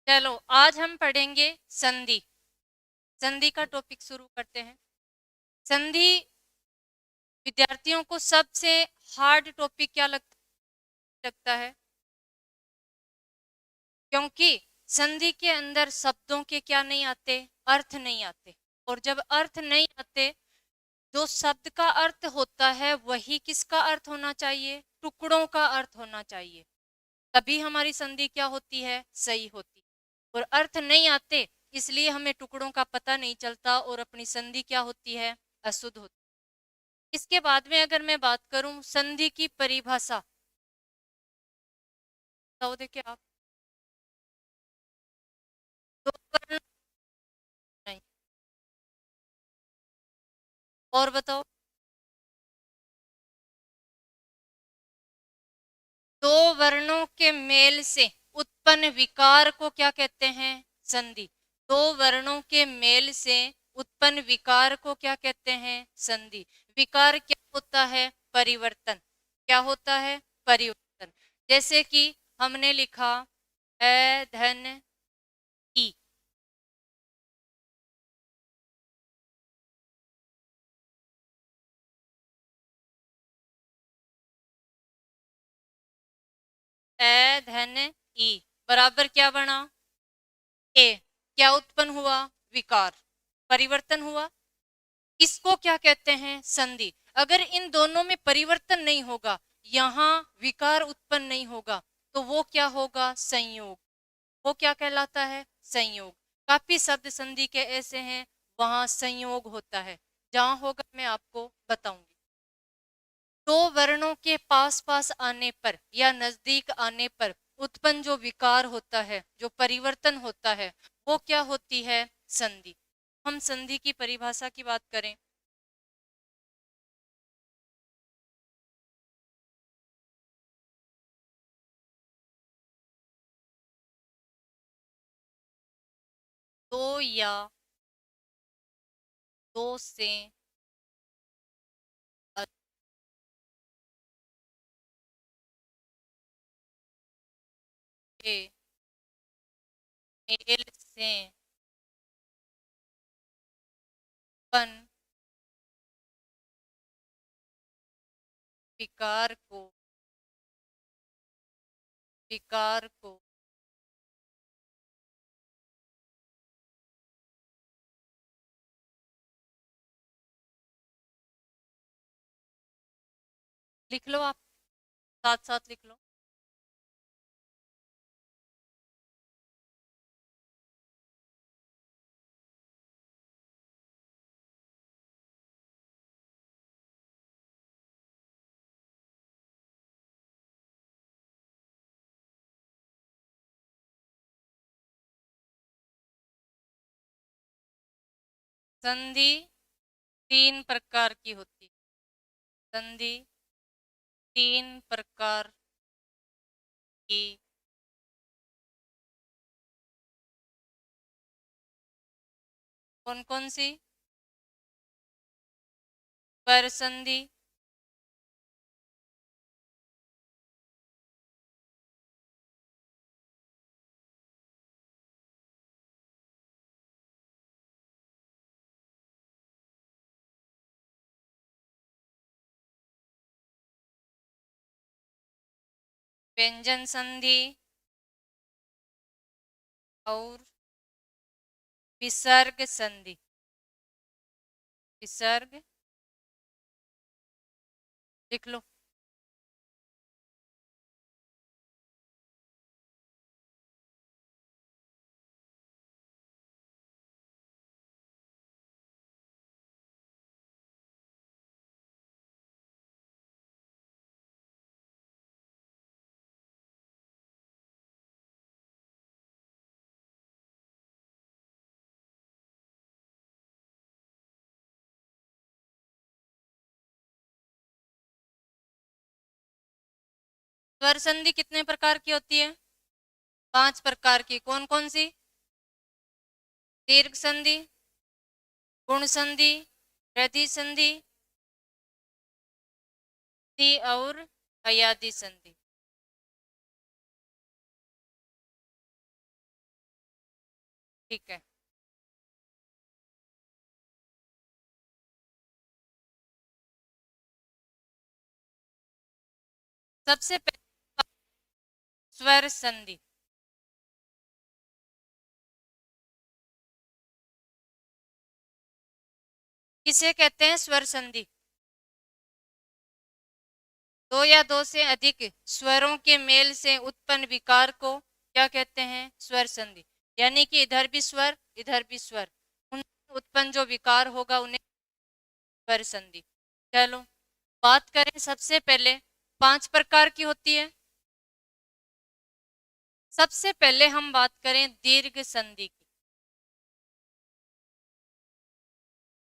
चलो आज हम पढ़ेंगे संधि। संधि का टॉपिक शुरू करते हैं। संधि विद्यार्थियों को सबसे हार्ड टॉपिक क्या लगता है? क्योंकि संधि के अंदर शब्दों के क्या नहीं आते, अर्थ नहीं आते। और जब अर्थ नहीं आते, जो शब्द का अर्थ होता है वही किसका अर्थ होना चाहिए? टुकड़ों का अर्थ होना चाहिए। तभी हमारी संधि क्या होती है? सही होती है। और अर्थ नहीं आते, इसलिए हमें टुकड़ों का पता नहीं चलता और अपनी संधि क्या होती है? अशुद्ध होती है। इसके बाद में अगर मैं बात करूं संधि की परिभाषा, बताओ देखिए आप। दो वर्ण नहीं, और बताओ। दो वर्णों के मेल से उत्पन्न विकार को क्या कहते हैं? संधि। दो वर्णों के मेल से उत्पन्न विकार को क्या कहते हैं? संधि। विकार क्या होता है? परिवर्तन। क्या होता है? परिवर्तन। जैसे कि हमने लिखा ए धन ई। ए धन ई बराबर क्या बना? ए। क्या उत्पन्न हुआ? विकार। परिवर्तन हुआ। इसको क्या कहते हैं? संधि। अगर इन दोनों में परिवर्तन नहीं होगा, यहाँ विकार उत्पन्न नहीं होगा, तो वो क्या होगा? संयोग। वो क्या कहलाता है? संयोग। काफी शब्द संधि के ऐसे हैं वहां संयोग होता है। जहां होगा मैं आपको बताऊंगी। दो वर्णों के पास पास आने पर या नजदीक आने पर उत्पन्न जो विकार होता है, जो परिवर्तन होता है, वो क्या होती है? संधि। हम संधि की परिभाषा की बात करें। दो या दो से अधिक मेल से उत्पन्न विकार को विकार को लिख लो आप, साथ साथ लिख लो। संधि तीन प्रकार की होती है। संधि तीन प्रकार की। कौन कौन सी? पर संधि, व्यंजन संधि और विसर्ग संधि। विसर्ग लिख लो। स्वर संधि कितने प्रकार की होती है? पांच प्रकार की। कौन कौन सी? दीर्घ संधि, गुण संधि, वृद्धि संधि और अयादि संधि। ठीक है। सबसे पहले स्वर संधि। किसे कहते हैं स्वर संधि? दो या दो से अधिक स्वरों के मेल से उत्पन्न विकार को क्या कहते हैं? स्वर संधि। यानी कि इधर भी स्वर, इधर भी स्वर, उन उत्पन्न जो विकार होगा उन्हें स्वर संधि। चलो बात करें, सबसे पहले 5 प्रकार की होती है। सबसे पहले हम बात करें दीर्घ संधि की।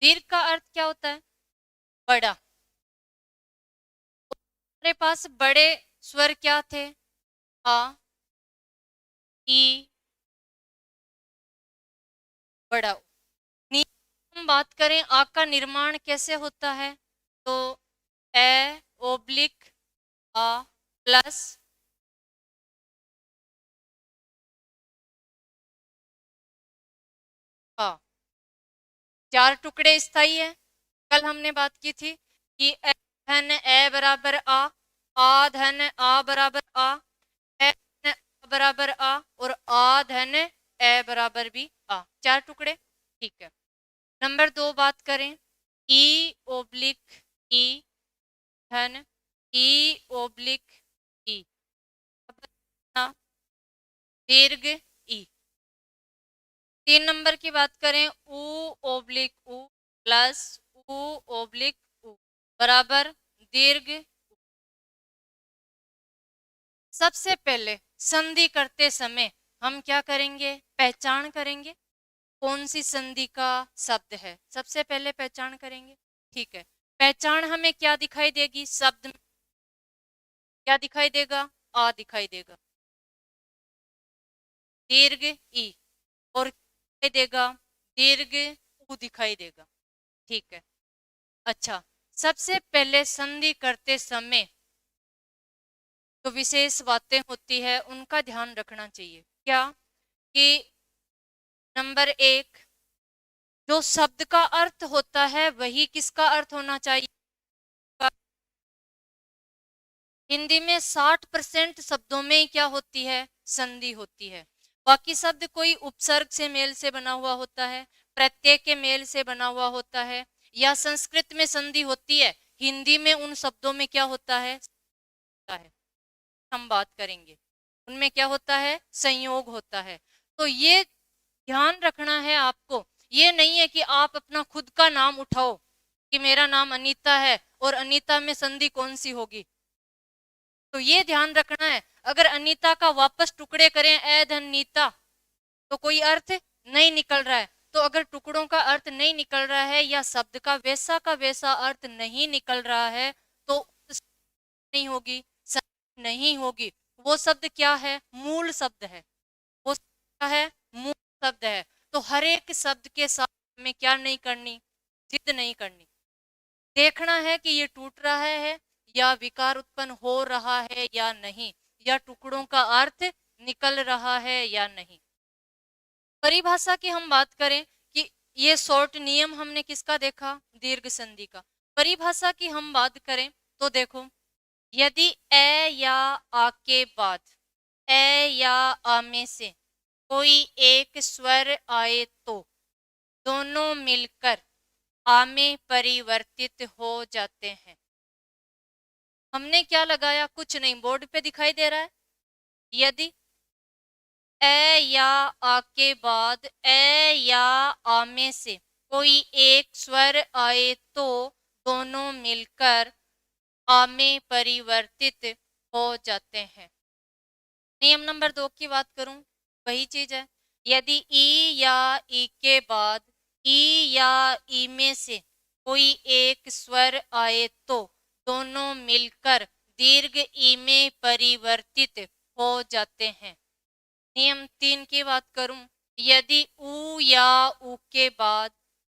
दीर्घ का अर्थ क्या होता है? बड़ा। हमारे पास बड़े स्वर क्या थे? आ, ई, बड़ा उ। हम बात करें आ का निर्माण कैसे होता है, तो ए ओब्लिक आ प्लस आ। 4 टुकड़े स्थाई है। कल हमने बात की थी कि ए धन ए बराबर आ धन आ बराबर आ, ए धन आ बराबर आ, और आ धन ए बराबर भी आ। 4 टुकड़े। ठीक है। नंबर 2 बात करें, ई ओब्लिक ई धन ई ओब्लिक ई, दीर्घ ई। 3 नंबर की बात करें, ऊ ओब्लिक ऊ प्लस ऊ ओब्लिक ऊ बराबर दीर्घ ऊ। सबसे पहले संधि करते समय हम क्या करेंगे? पहचान करेंगे कौन सी संधि का शब्द है, सबसे पहले पहचान करेंगे। ठीक है। पहचान हमें क्या दिखाई देगी? शब्द में क्या दिखाई देगा? आ दिखाई देगा, दीर्घ ई, और दिखाई देगा दीर्घ ऊ दिखाई देगा। ठीक है। अच्छा, सबसे पहले संधि करते समय जो विशेष बातें होती है उनका ध्यान रखना चाहिए। क्या? कि नंबर 1, जो शब्द का अर्थ होता है वही किसका अर्थ होना चाहिए? हिंदी में 60% शब्दों में क्या होती है? संधि होती है। बाकी शब्द कोई उपसर्ग से मेल से बना हुआ होता है, प्रत्यय के मेल से बना हुआ होता है, या संस्कृत में संधि होती है, हिंदी में उन शब्दों में क्या होता है? हम बात करेंगे उनमें क्या होता है? संयोग होता है। तो ये ध्यान रखना है आपको। ये नहीं है कि आप अपना खुद का नाम उठाओ कि मेरा नाम अनीता है और अनीता में संधि कौन सी होगी। तो ये ध्यान रखना है, अगर अनीता का वापस टुकड़े करें ए धन नीता, तो कोई अर्थ नहीं निकल रहा है। तो अगर टुकड़ों का अर्थ नहीं निकल रहा है या शब्द का वैसा अर्थ नहीं निकल रहा है, तो नहीं होगी, नहीं होगी। वो शब्द क्या है? मूल शब्द है। वो क्या है? मूल शब्द है। तो हर एक शब्द के साथ में क्या नहीं करनी? जिद नहीं करनी। देखना है कि ये टूट रहा है या विकार उत्पन्न हो रहा है या नहीं, या टुकड़ों का अर्थ निकल रहा है या नहीं। परिभाषा की हम बात करें कि ये शॉर्ट नियम हमने किसका देखा? दीर्घ संधि का। परिभाषा की हम बात करें तो देखो, यदि ए या आ के बाद ए या आ में से कोई एक स्वर आए तो दोनों मिलकर आ में परिवर्तित हो जाते हैं। हमने क्या लगाया? कुछ नहीं, बोर्ड पे दिखाई दे रहा है। यदि ए या आ के बाद ए या आ में से कोई एक स्वर आए तो दोनों मिलकर आ में परिवर्तित हो जाते हैं। नियम नंबर 2 की बात करूं, वही चीज है। यदि ई या ई के बाद ई या ई में से कोई एक स्वर आए तो दोनों मिलकर दीर्घ ई में परिवर्तित हो जाते हैं। नियम 3 की बात करूं, यदि ऊ या ऊ के बाद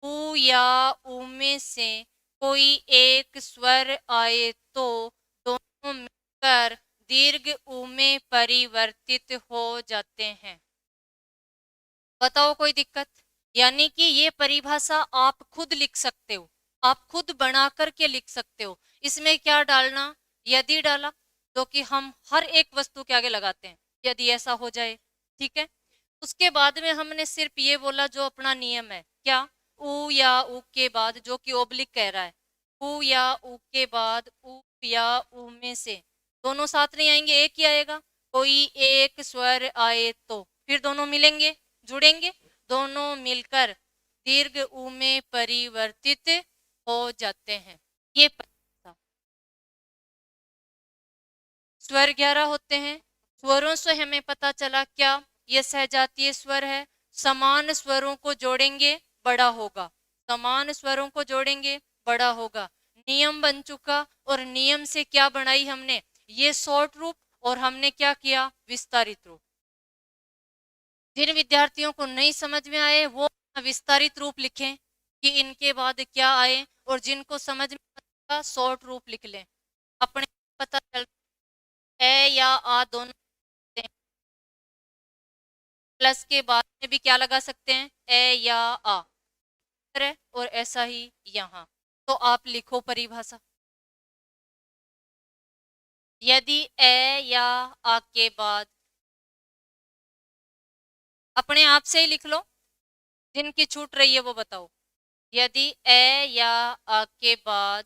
ऊ या ऊ में से कोई एक स्वर आए तो दोनों मिलकर दीर्घ ऊ में परिवर्तित हो जाते हैं। बताओ कोई दिक्कत? यानी कि ये परिभाषा आप खुद लिख सकते हो, आप खुद बना करके लिख सकते हो। इसमें क्या डालना, यदि डाला, जो कि हम हर एक वस्तु के आगे लगाते हैं, यदि ऐसा हो जाए, ठीक है। उसके बाद में हमने सिर्फ ये बोला जो अपना नियम है, क्या, उ या उ के बाद, जो कि ओब्लिक कह रहा है, उ या उ के बाद उ या उ में से दोनों साथ नहीं आएंगे, एक ही आएगा। कोई एक स्वर आए तो फिर दोनों मिलेंगे, जुड़ेंगे, दोनों मिलकर दीर्घ उ में परिवर्तित हो जाते हैं। ये परिभाषा। स्वर 11 होते हैं। स्वरों से हमें पता चला क्या, ये सहजातीय स्वर है। समान स्वरों को जोड़ेंगे, बड़ा होगा। समान स्वरों को जोड़ेंगे, बड़ा होगा। नियम बन चुका, और नियम से क्या बनाई हमने, ये शॉर्ट रूप, और हमने क्या किया, विस्तारित रूप। जिन विद्यार्थियों को नहीं समझ में आए वो विस्तारित रूप लिखें कि इनके बाद क्या आए, और जिनको समझ में आएगा शॉर्ट रूप लिख लें। अपने पता चल, ए या आ दोनों प्लस के बाद में भी क्या लगा सकते हैं, ए या आ, और ऐसा ही यहाँ। तो आप लिखो परिभाषा। यदि ए या आ के बाद, अपने आप से ही लिख लो, जिनकी छूट रही है वो बताओ। यदि ए या आ के बाद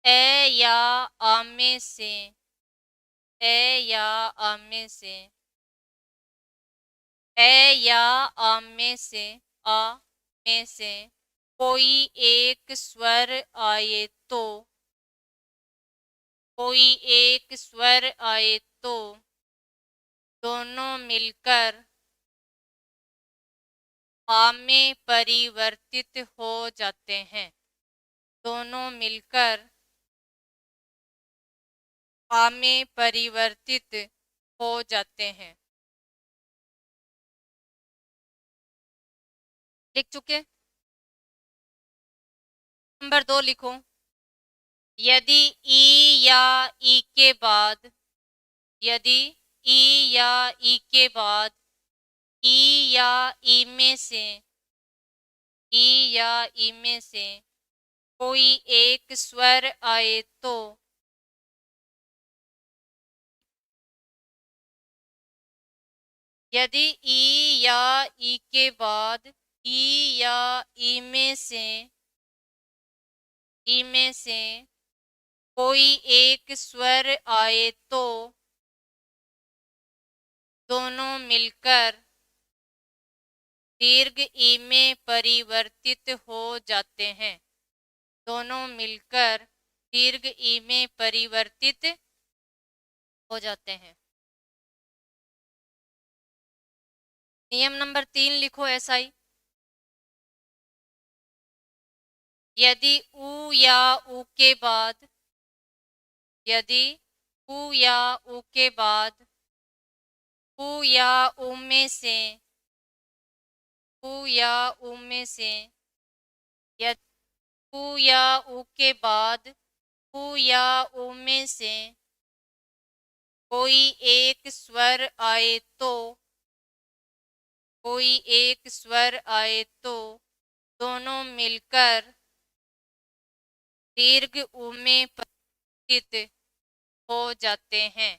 ए या आ में से, ए या आ में से, ए या आ में से, आ में से कोई एक स्वर आए तो, कोई एक स्वर आए तो दोनों मिलकर आ में परिवर्तित हो जाते हैं। दोनों मिलकर आ में परिवर्तित हो जाते हैं। लिख चुके? नंबर 2 लिखो। यदि ई या ई के बाद, यदि ई या ई के बाद ई या ई में से, ई या ई में से कोई एक स्वर आए तो, यदि ई या ई के बाद ई या ई में से, ई में से कोई एक स्वर आए तो दोनों मिलकर दीर्घ ई में परिवर्तित हो जाते हैं। दोनों मिलकर दीर्घ ई में परिवर्तित हो जाते हैं। नियम नंबर 3 लिखो ऐसा ही। यदि उ या उ के बाद, यदि उ या उ के बाद उ या उ में से, उ या उ में से, यदि उ या उ के बाद उ या उ में से कोई एक स्वर आए तो, कोई एक स्वर आए तो दोनों मिलकर दीर्घ उ में परिवर्तित हो जाते हैं।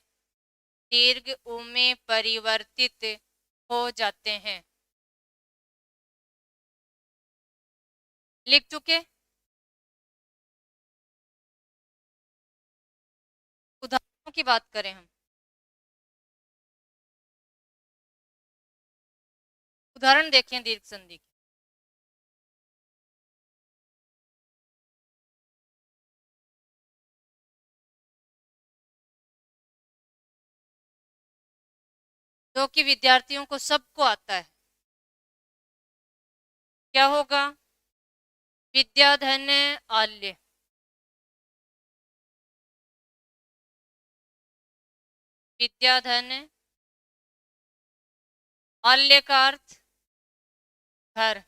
दीर्घ उ में परिवर्तित हो जाते हैं। लिख चुके? उदाहरणों की बात करें हम, उदाहरण देखें दीर्घ संधि के। जो कि विद्यार्थियों को सबको आता है। क्या होगा, विद्याधन आल्य, विद्याधन, आल्य का अर्थ घर,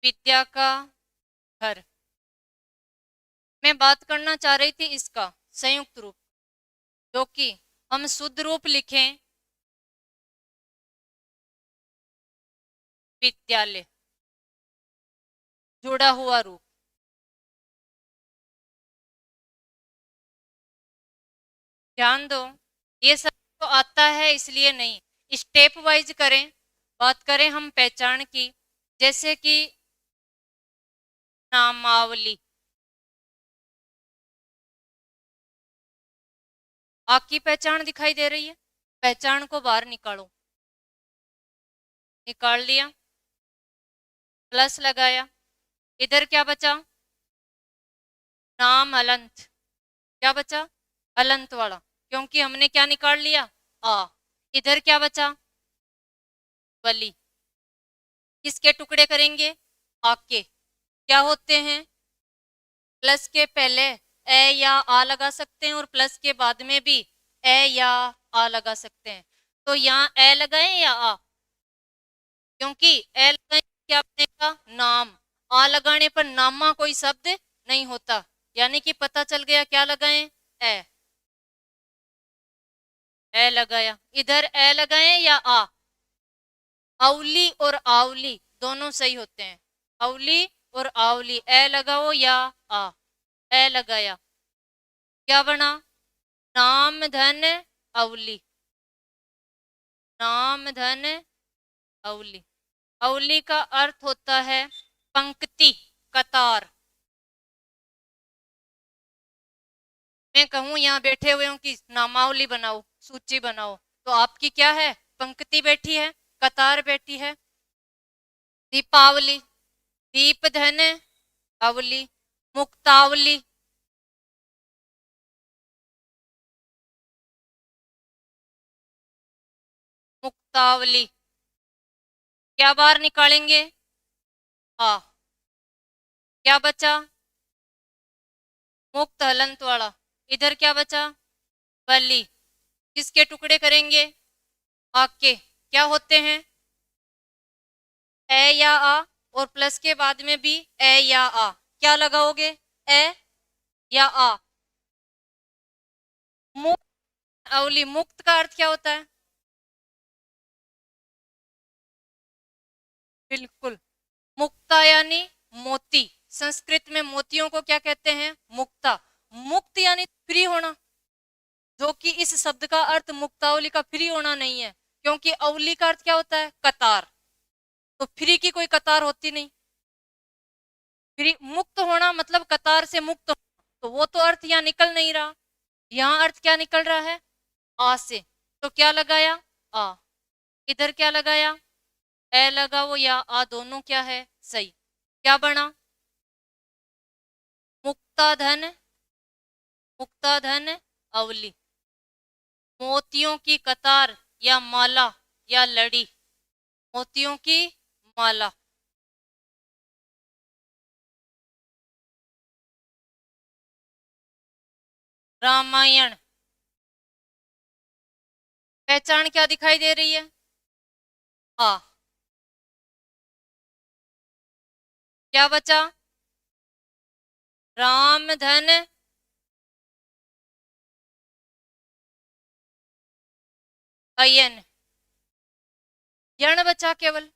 विद्या का घर। मैं बात करना चाह रही थी इसका संयुक्त रूप, जो कि हम शुद्ध रूप लिखें विद्यालय, जुड़ा हुआ रूप। ध्यान दो, ये सब तो आता है इसलिए नहीं, स्टेप वाइज करें। बात करें हम पहचान की, जैसे कि नामावली। आपकी पहचान दिखाई दे रही है, पहचान को बाहर निकालो। निकाल लिया, प्लस लगाया, इधर क्या बचा? नाम अलंत। क्या बचा? अलंत वाला, क्योंकि हमने क्या निकाल लिया? आ। इधर क्या बचा? वली। किसके टुकड़े करेंगे? आके। क्या होते हैं? प्लस के पहले ए या आ लगा सकते हैं और प्लस के बाद में भी ए या आ लगा सकते हैं। तो यहाँ ए लगाएं या आ? क्योंकि ए लगाएं क्या बनेगा? नाम। आ लगाने पर नामा कोई शब्द नहीं होता, यानी कि पता चल गया क्या लगाएं? ए। ए लगाया, इधर ए लगाएं या आ? अवली और आवली दोनों सही होते हैं। अवली और आवली, ए लगाओ या आ? ए लगाया, क्या बना? नाम धन अवली। नाम धन अवली। अवली का अर्थ होता है पंक्ति, कतार। मैं कहूं यहाँ बैठे हुए हूं कि नामावली बनाओ, सूची बनाओ, तो आपकी क्या है? पंक्ति बैठी है, कतार बैठी है। दीपावली, दीप धन अवली। मुक्तावली, मुक्तावली, क्या बार निकालेंगे? आ। क्या बचा? मुक्त हलंत वाला। इधर क्या बचा? बली। किसके टुकड़े करेंगे? आके। क्या होते हैं? ए या आ, और प्लस के बाद में भी ए या आ। क्या लगाओगे? ए या आ? मुक्त अवली। मुक्त का अर्थ क्या होता है? बिल्कुल, मुक्ता यानी मोती। संस्कृत में मोतियों को क्या कहते हैं? मुक्ता। मुक्त यानी फ्री होना, जो कि इस शब्द का अर्थ मुक्तावली का फ्री होना नहीं है, क्योंकि अवली का अर्थ क्या होता है? कतार। तो फ्री की कोई कतार होती नहीं। फ्री, मुक्त होना मतलब कतार से मुक्त होना, तो वो तो अर्थ यहाँ निकल नहीं रहा। यहाँ अर्थ क्या निकल रहा है? आ से। तो क्या लगाया? आ। इधर क्या लगाया? ए लगाओ या आ, दोनों क्या है? सही। क्या बना? मुक्ताधन, मुक्ताधन अवली। मोतियों की कतार या माला या लड़ी। मोतियों की माला। रामायण, पहचान क्या दिखाई दे रही है? आ। क्या बचा? राम धन अयन। यण बचा केवल,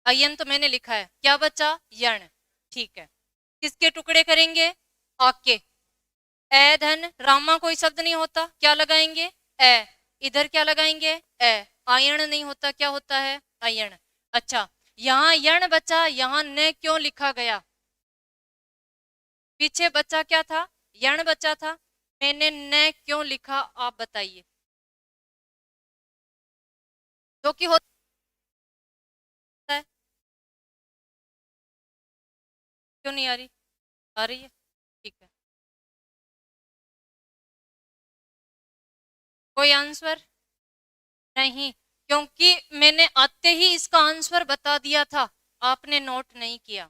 अयन तो मैंने लिखा है। क्या बचा? यण। ठीक है, किसके टुकड़े करेंगे? आके। ए धन, रामा कोई शब्द नहीं होता, क्या लगाएंगे? ए। इधर क्या लगाएंगे? ए। आयन नहीं होता, क्या होता है? अयन। अच्छा, यहाँ यण बचा, यहाँ न क्यों लिखा गया? पीछे बचा क्या था? यण बचा था, मैंने न क्यों लिखा, आप बताइए। जो कि होता है। क्यों नहीं आ रही? आ रही है, ठीक है। कोई आंसर नहीं, क्योंकि मैंने आते ही इसका आंसर बता दिया था, आपने नोट नहीं किया।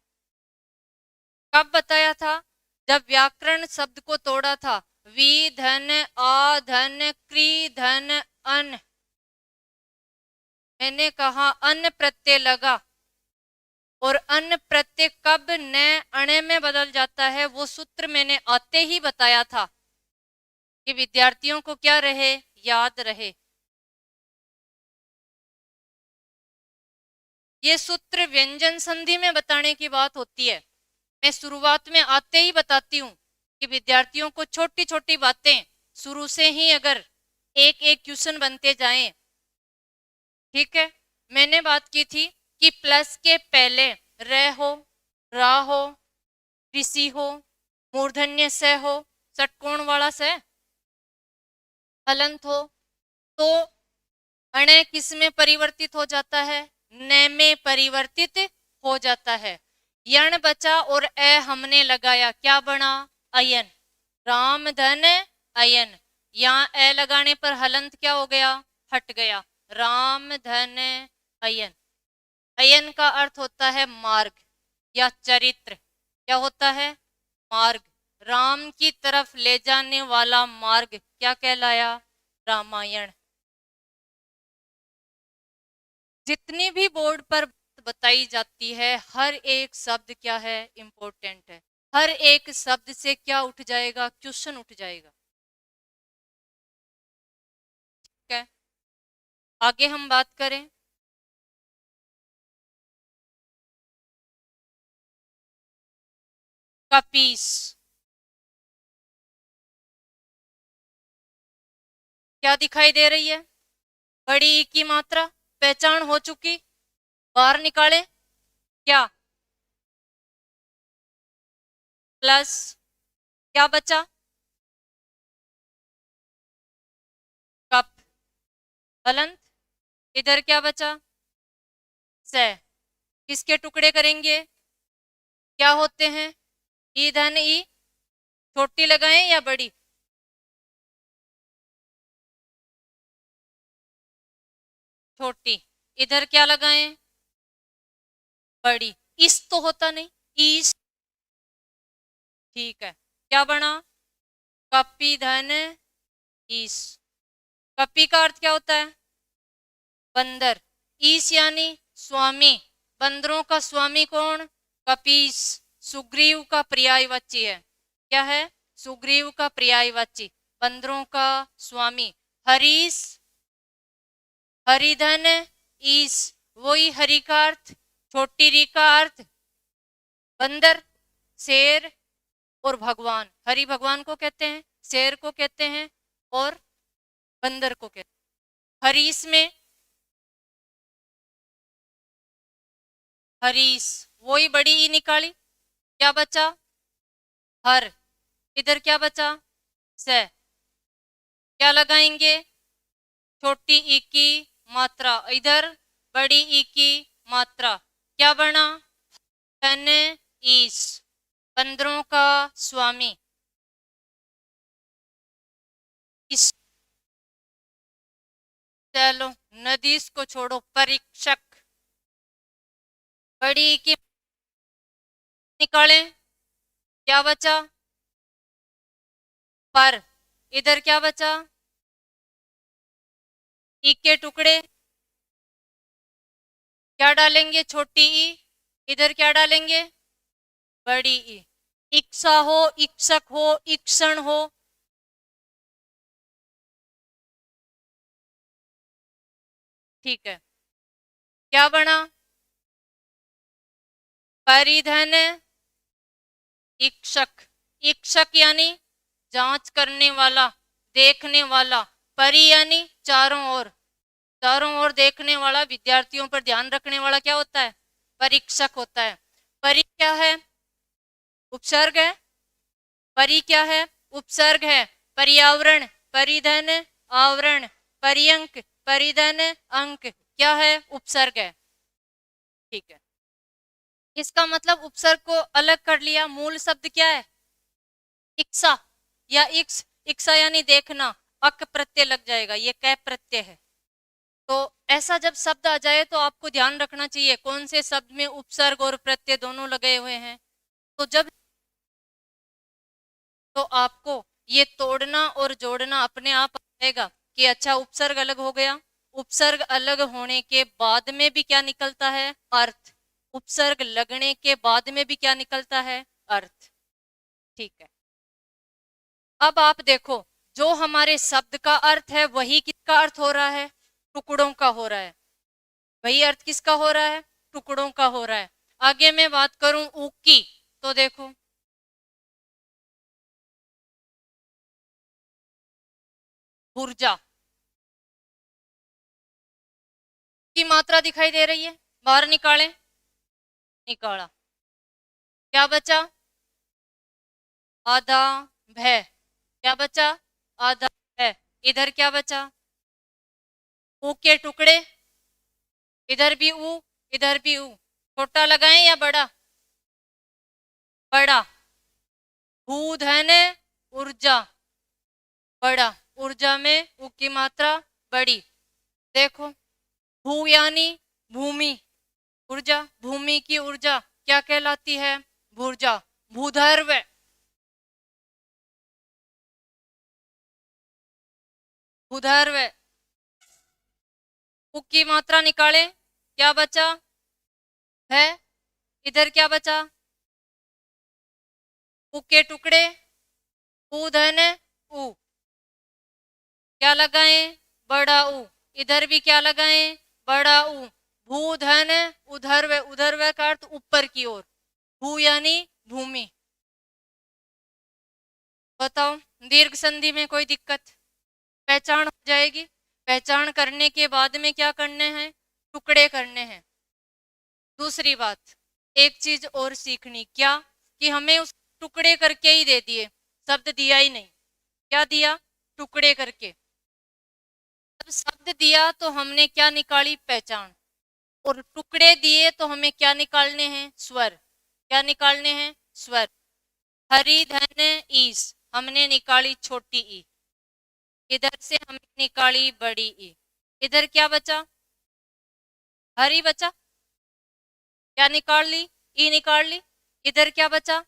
कब बताया था? जब व्याकरण शब्द को तोड़ा था। वी धन आ धन क्री धन अन, मैंने कहा अन प्रत्यय लगा, और अन प्रत्यय कब न अणे में बदल जाता है, वो सूत्र मैंने आते ही बताया था कि विद्यार्थियों को क्या रहे? याद रहे। ये सूत्र व्यंजन संधि में बताने की बात होती है। मैं शुरुआत में आते ही बताती हूँ कि विद्यार्थियों को छोटी छोटी बातें शुरू से ही अगर एक एक क्वेश्चन बनते जाएं, ठीक है। मैंने बात की थी कि प्लस के पहले र हो, रा हो, ऋषि हो, मूर्धन्य स हो, षटकोण वाला स, हलंत हो, तो अण किस में परिवर्तित हो जाता है? न में परिवर्तित हो जाता है। यण बचा और ए हमने लगाया, क्या बना? अयन। राम धन अयन। यहाँ ए लगाने पर हलंत क्या हो गया? हट गया। राम धन अयन। अयन का अर्थ होता है मार्ग या चरित्र। क्या होता है? मार्ग। राम की तरफ ले जाने वाला मार्ग क्या कहलाया? रामायण। जितनी भी बोर्ड पर बताई जाती है हर एक शब्द क्या है? इंपॉर्टेंट है। हर एक शब्द से क्या उठ जाएगा? क्वेश्चन उठ जाएगा। ठीक है, आगे हम बात करें। कपीस क्या दिखाई दे रही है? बड़ी ई की मात्रा पहचान हो चुकी, बाहर निकाले क्या? प्लस क्या बचा? कप। हलंत। इधर क्या बचा? से। किसके टुकड़े करेंगे? क्या होते हैं? ई धन ई। छोटी लगाएं या बड़ी? छोटी। इधर क्या लगाएं? बड़ी। इस तो होता नहीं, ईस। ठीक है, क्या बना? कपी धन ईस। कपी का अर्थ क्या होता है? बंदर। ईस यानी स्वामी। बंदरों का स्वामी कौन? कपीस। सुग्रीव का पर्यायवाची है। क्या है? सुग्रीव का पर्यायवाची, बंदरों का स्वामी। हरीश, हरिधन ईस, वही हरि का अर्थ, छोटी री का अर्थ बंदर, शेर और भगवान। हरि भगवान को कहते हैं, शेर को कहते हैं और बंदर को कहते हैं। हरीश में हरीश, वही बड़ी ई निकाली, क्या बचा? हर। इधर क्या बचा? से। क्या लगाएंगे? छोटी ई की मात्रा, इधर बड़ी ई की मात्रा, क्या बना? धन ईस, बंदरों का स्वामी। इस चलो नदीस को छोड़ो, परीक्षक। बड़ी ई की निकालें, क्या बचा? पर। इधर क्या बचा? ई के टुकड़े, क्या डालेंगे? छोटी ई। इधर क्या डालेंगे? बड़ी ई। इक्सा हो, इक्सक हो, इक्षण हो, ठीक है। क्या बना? परिधन इक्षक। इक्षक यानी जांच करने वाला, देखने वाला। परि यानी चारों ओर, चारों ओर देखने वाला, विद्यार्थियों पर ध्यान रखने वाला क्या होता है? परीक्षक होता है। परि क्या है? उपसर्ग है। परि क्या है? उपसर्ग है। पर्यावरण, परिधन आवरण, पर्यंक, परिधन अंक, क्या है? उपसर्ग है। ठीक है, इसका मतलब उपसर्ग को अलग कर लिया। मूल शब्द क्या है? इक्सा या इक्स। इक्सा यानी देखना, अक प्रत्यय लग जाएगा, ये कै प्रत्यय है। तो ऐसा जब शब्द आ जाए तो आपको ध्यान रखना चाहिए कौन से शब्द में उपसर्ग और प्रत्यय दोनों लगे हुए हैं। तो जब तो आपको ये तोड़ना और जोड़ना अपने आप आएगा कि अच्छा उपसर्ग अलग हो गया। उपसर्ग अलग होने के बाद में भी क्या निकलता है? अर्थ। उपसर्ग लगने के बाद में भी क्या निकलता है? अर्थ। ठीक है, अब आप देखो, जो हमारे शब्द का अर्थ है वही किसका अर्थ हो रहा है? टुकड़ों का हो रहा है। वही अर्थ किसका हो रहा है? टुकड़ों का हो रहा है। आगे मैं बात करूं ऊ की, तो देखो ऊर्जा की मात्रा दिखाई दे रही है, बाहर निकालें, निकाला, क्या बचा, आधा भय, क्या बचा, आधा भय, इधर क्या बचा, ऊ के टुकड़े, इधर भी ऊ, इधर भी ऊ, छोटा लगाएं या बड़ा, बड़ा, भू धन ऊर्जा, बड़ा, ऊर्जा में ऊ की मात्रा बड़ी। देखो भू यानी भूमि, ऊर्जा, भूमि की ऊर्जा क्या कहलाती है, भूर्जा, भूधर्व, भूधर्व, ऊ की मात्रा निकालें, क्या बचा है, इधर क्या बचा, ऊ के टुकड़े, ऊ धन ऊ, क्या लगाएं, बड़ा ऊ, इधर भी क्या लगाएं, बड़ा ऊ, भू धन उधर्व, उधर्व का अर्थ ऊपर की ओर, भू यानी भूमि। बताओ दीर्घ संधि में कोई दिक्कत, पहचान हो जाएगी। पहचान करने के बाद में क्या करने हैं, टुकड़े करने हैं। दूसरी बात, एक चीज और सीखनी, क्या कि हमें उस टुकड़े करके ही दे दिए, शब्द दिया ही नहीं, क्या दिया, टुकड़े करके। अब शब्द दिया तो हमने क्या निकाली, पहचान, और टुकड़े दिए तो हमें क्या निकालने हैं, स्वर, क्या निकालने हैं, स्वर। हरि धन ईस, हमने निकाली छोटी ई, इधर से हमने निकाली बड़ी ई, इधर क्या बचा, हरि बचा, क्या निकाल ली, ई निकाल ली, इधर क्या बचा,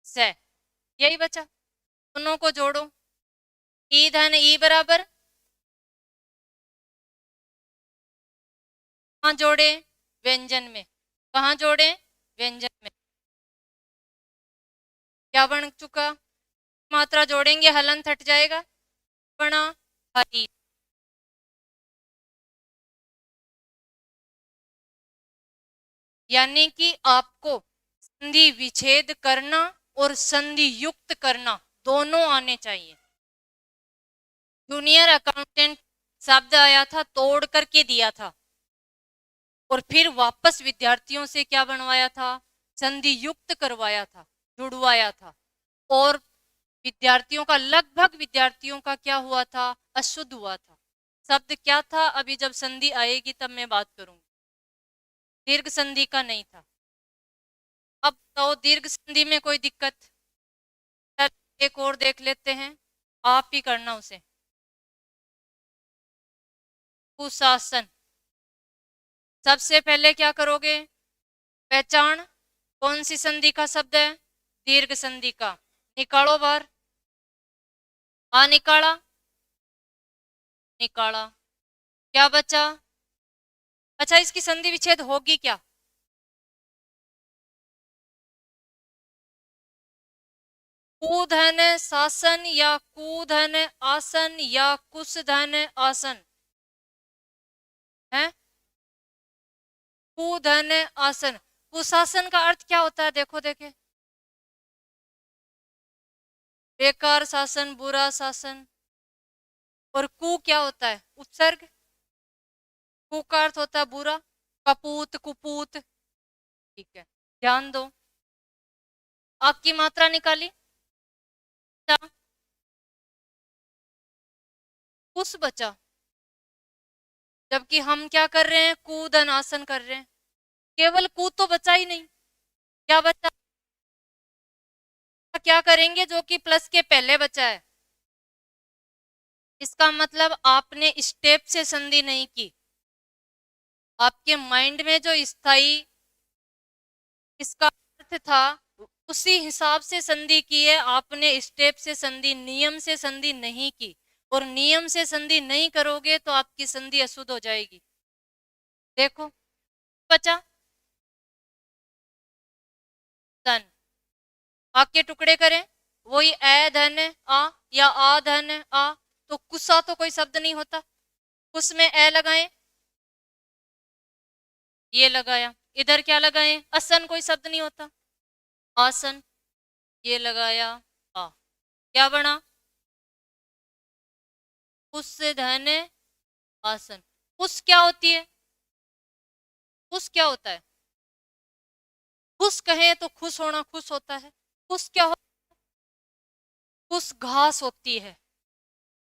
से, यही बचा। दोनों को जोड़ो, ई धन ई बराबर, कहाँ जोड़े, व्यंजन में, कहाँ जोड़े, व्यंजन में, क्या बन चुका, मात्रा जोड़ेंगे हलन हट जाएगा, बना हरी। यानी कि आपको संधि विच्छेद करना और संधि युक्त करना दोनों आने चाहिए। जूनियर अकाउंटेंट शब्द आया था, तोड़ करके दिया था, और फिर वापस विद्यार्थियों से क्या बनवाया था, संधि युक्त करवाया था, जुड़वाया था, और विद्यार्थियों का, लगभग विद्यार्थियों का क्या हुआ था, अशुद्ध हुआ था। शब्द क्या था, अभी जब संधि आएगी तब मैं बात करूंगी, दीर्घ संधि का नहीं था। अब तो दीर्घ संधि में कोई दिक्कत, एक और देख लेते हैं, आप ही करना उसे। कुशासन, सबसे पहले क्या करोगे, पहचान, कौन सी संधि का शब्द है, दीर्घ संधि का, निकालो बाहर, आ निकाला, निकाला, क्या बचा, अच्छा इसकी संधि विच्छेद होगी क्या, कुधन शासन या कुधन आसन या कुशधन आसन है, कुधन आसन, कुशासन का अर्थ क्या होता है, देखो देखे, बेकार शासन, बुरा शासन, और कु क्या होता है, उपसर्ग, कु का अर्थ होता है बुरा, कपूत, कुपूत, ठीक है, ध्यान दो, आपकी मात्रा निकाली, कुश बचा, जबकि हम क्या कर रहे हैं, कूदन आसन कर रहे हैं, केवल कू तो बचा ही नहीं, क्या बचा, क्या करेंगे जो कि प्लस के पहले बचा है, इसका मतलब आपने स्टेप से संधि नहीं की, आपके माइंड में जो स्थाई इसका अर्थ था उसी हिसाब से संधि की है, आपने स्टेप से संधि, नियम से संधि नहीं की, और नियम से संधि नहीं करोगे तो आपकी संधि अशुद्ध हो जाएगी। देखो बचा धन, आके टुकड़े करें, वही ए धन आ या आ धन आ, तो कुसा तो कोई शब्द नहीं होता, कुस में ए लगाएं, ये लगाया, इधर क्या लगाए, आसन कोई शब्द नहीं होता, आसन, ये लगाया आ, क्या बना, कुस धन आसन। कुस क्या होती है, कुस क्या होता है, खुश कहें तो खुश होना, खुश होता है, खुश क्या हो, खुश घास होती है,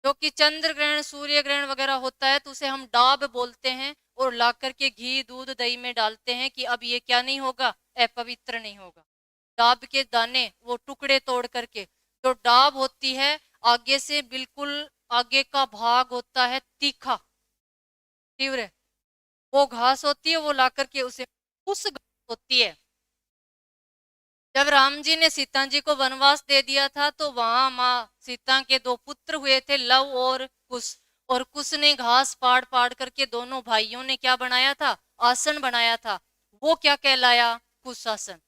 जो कि चंद्र ग्रहण सूर्य ग्रहण वगैरह होता है तो उसे हम डाब बोलते हैं, और ला करके घी दूध दही में डालते हैं कि अब ये क्या नहीं होगा, अपवित्र नहीं होगा। डाब के दाने वो टुकड़े तोड़ करके, जो डाब होती है आगे से बिल्कुल आगे का भाग होता है तीखा, तीव्र, वो घास होती है, वो ला करके उसे उस घास होती है। जब राम जी ने सीता जी को वनवास दे दिया था तो वहां माँ सीता के दो पुत्र हुए थे, लव और कुश, और कुश ने घास पाड़ पाड़ करके दोनों भाइयों ने क्या बनाया था, आसन बनाया था, वो क्या कहलाया, कुशासन।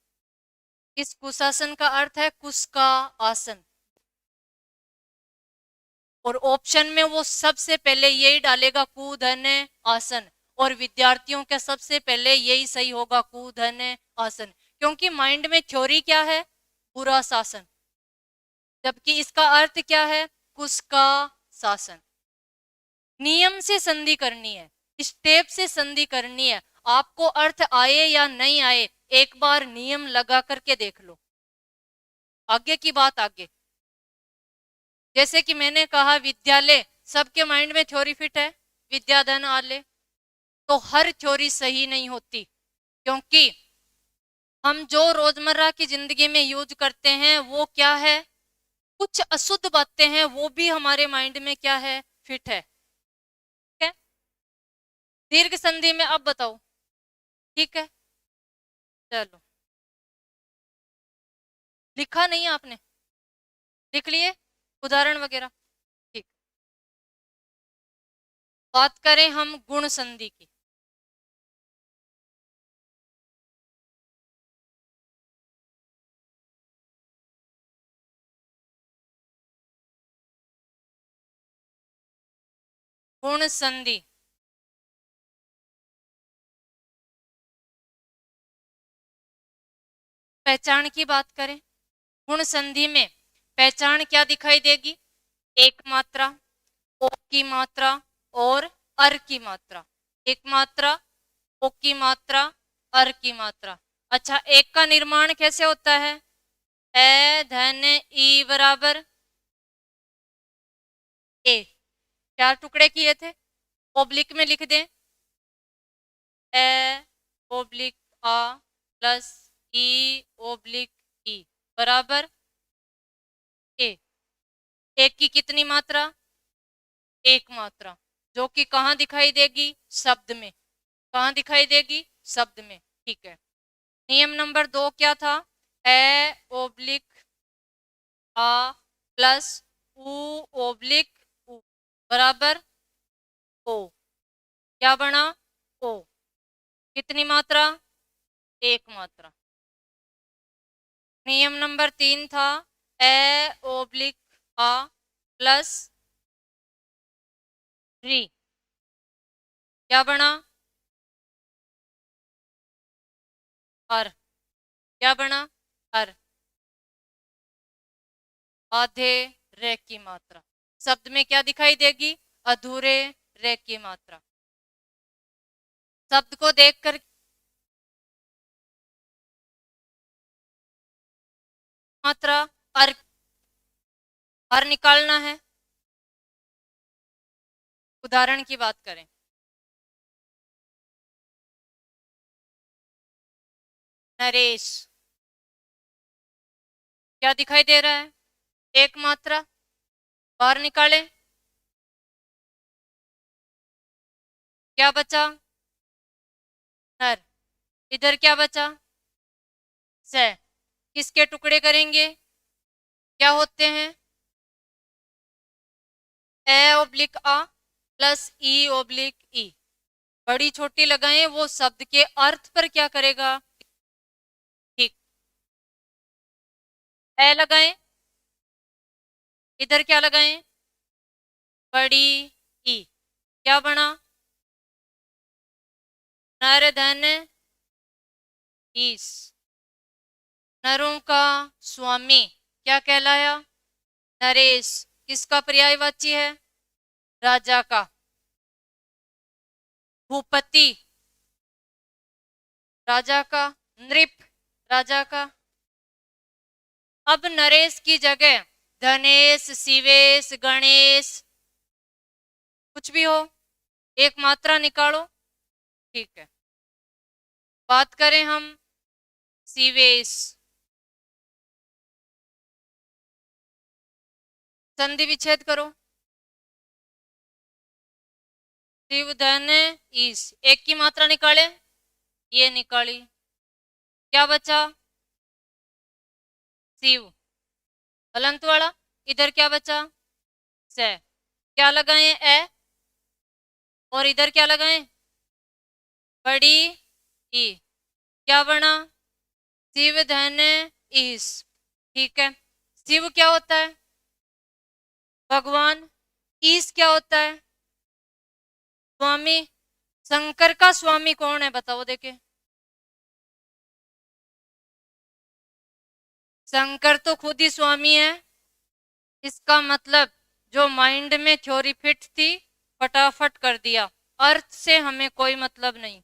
इस कुशासन का अर्थ है कुश का आसन। और ऑप्शन में वो सबसे पहले यही डालेगा कूधन आसन, और विद्यार्थियों का सबसे पहले यही सही होगा कूधन आसन, क्योंकि माइंड में थ्योरी क्या है, बुरा शासन, जबकि इसका अर्थ क्या है, कुश का शासन। नियम से संधि करनी है, स्टेप से संधि करनी है, आपको अर्थ आए या नहीं आए एक बार नियम लगा करके देख लो, आगे की बात आगे। जैसे कि मैंने कहा विद्यालय, सबके माइंड में थ्योरी फिट है, विद्याधन आले, तो हर थ्योरी सही नहीं होती, क्योंकि हम जो रोजमर्रा की जिंदगी में यूज करते हैं वो क्या है, कुछ अशुद्ध बातें हैं, वो भी हमारे माइंड में क्या है, फिट है। ठीक है, दीर्घ संधि में अब बताओ, ठीक है, चलो, लिखा नहीं आपने, लिख लिए उदाहरण वगैरह, ठीक। बात करें हम गुण संधि की, गुण संधि, पहचान की बात करें, गुण संधि में पहचान क्या दिखाई देगी, एक मात्रा, ओ की मात्रा और अर की मात्रा, एक मात्रा, ओ की मात्रा, अर की मात्रा। अच्छा, एक का निर्माण कैसे होता है, ए धन ई बराबर ए, चार टुकड़े किए थे, ओब्लिक में लिख दें, ए ओब्लिक आ प्लस ई ओब्लिक ई बराबर ए। एक की कितनी मात्रा, एक मात्रा, जो कि कहाँ दिखाई देगी, शब्द में, कहाँ दिखाई देगी, शब्द में, ठीक है। नियम नंबर 2 क्या था, ए ओब्लिक आ प्लस ऊ ओब्लिक ऊ बराबर ओ, क्या बना, ओ, कितनी मात्रा, एक मात्रा। नियम नंबर 3 था, ए ओब्लिक आ प्लस री, क्या बना, हर, क्या बना, हर, आधे रे की मात्रा, शब्द में क्या दिखाई देगी, अधूरे रे की मात्रा। शब्द को देखकर मात्रा, अर, हर निकालना है। उदाहरण की बात करें, नरेश, क्या दिखाई दे रहा है, एक मात्रा, बाहर निकाले, क्या बचा, नर, इधर क्या बचा, से, किसके टुकड़े करेंगे, क्या होते हैं, ए ओब्लिक आ प्लस ई ओब्लिक ई, बड़ी छोटी लगाएं, वो शब्द के अर्थ पर क्या करेगा, ठीक, ए लगाएं, इधर क्या लगाएं, बड़ी ई, क्या बना, नर धन ईश। नरों का स्वामी क्या कहलाया? नरेश। किसका पर्यायवाची है? राजा का। भूपति राजा का। नृप राजा का। अब नरेश की जगह धनेश, शिवेश, गणेश कुछ भी हो, एक मात्रा निकालो। ठीक है, बात करें हम शिवेश। संधि विच्छेद करो। शिव धन ईश, एक की मात्रा निकाले, ये निकाली, क्या बचा? शिव। हलंत वाला, इधर क्या बचा? से। क्या लगाए? ए। और इधर क्या लगाए? बड़ी ई। क्या बना? शिव धन ईश। ठीक है, शिव क्या होता है? भगवान। ईश क्या होता है? स्वामी। शंकर का स्वामी कौन है बताओ देखे? शंकर तो खुद ही स्वामी है। इसका मतलब जो माइंड में थ्योरी फिट थी फटाफट कर दिया, अर्थ से हमें कोई मतलब नहीं।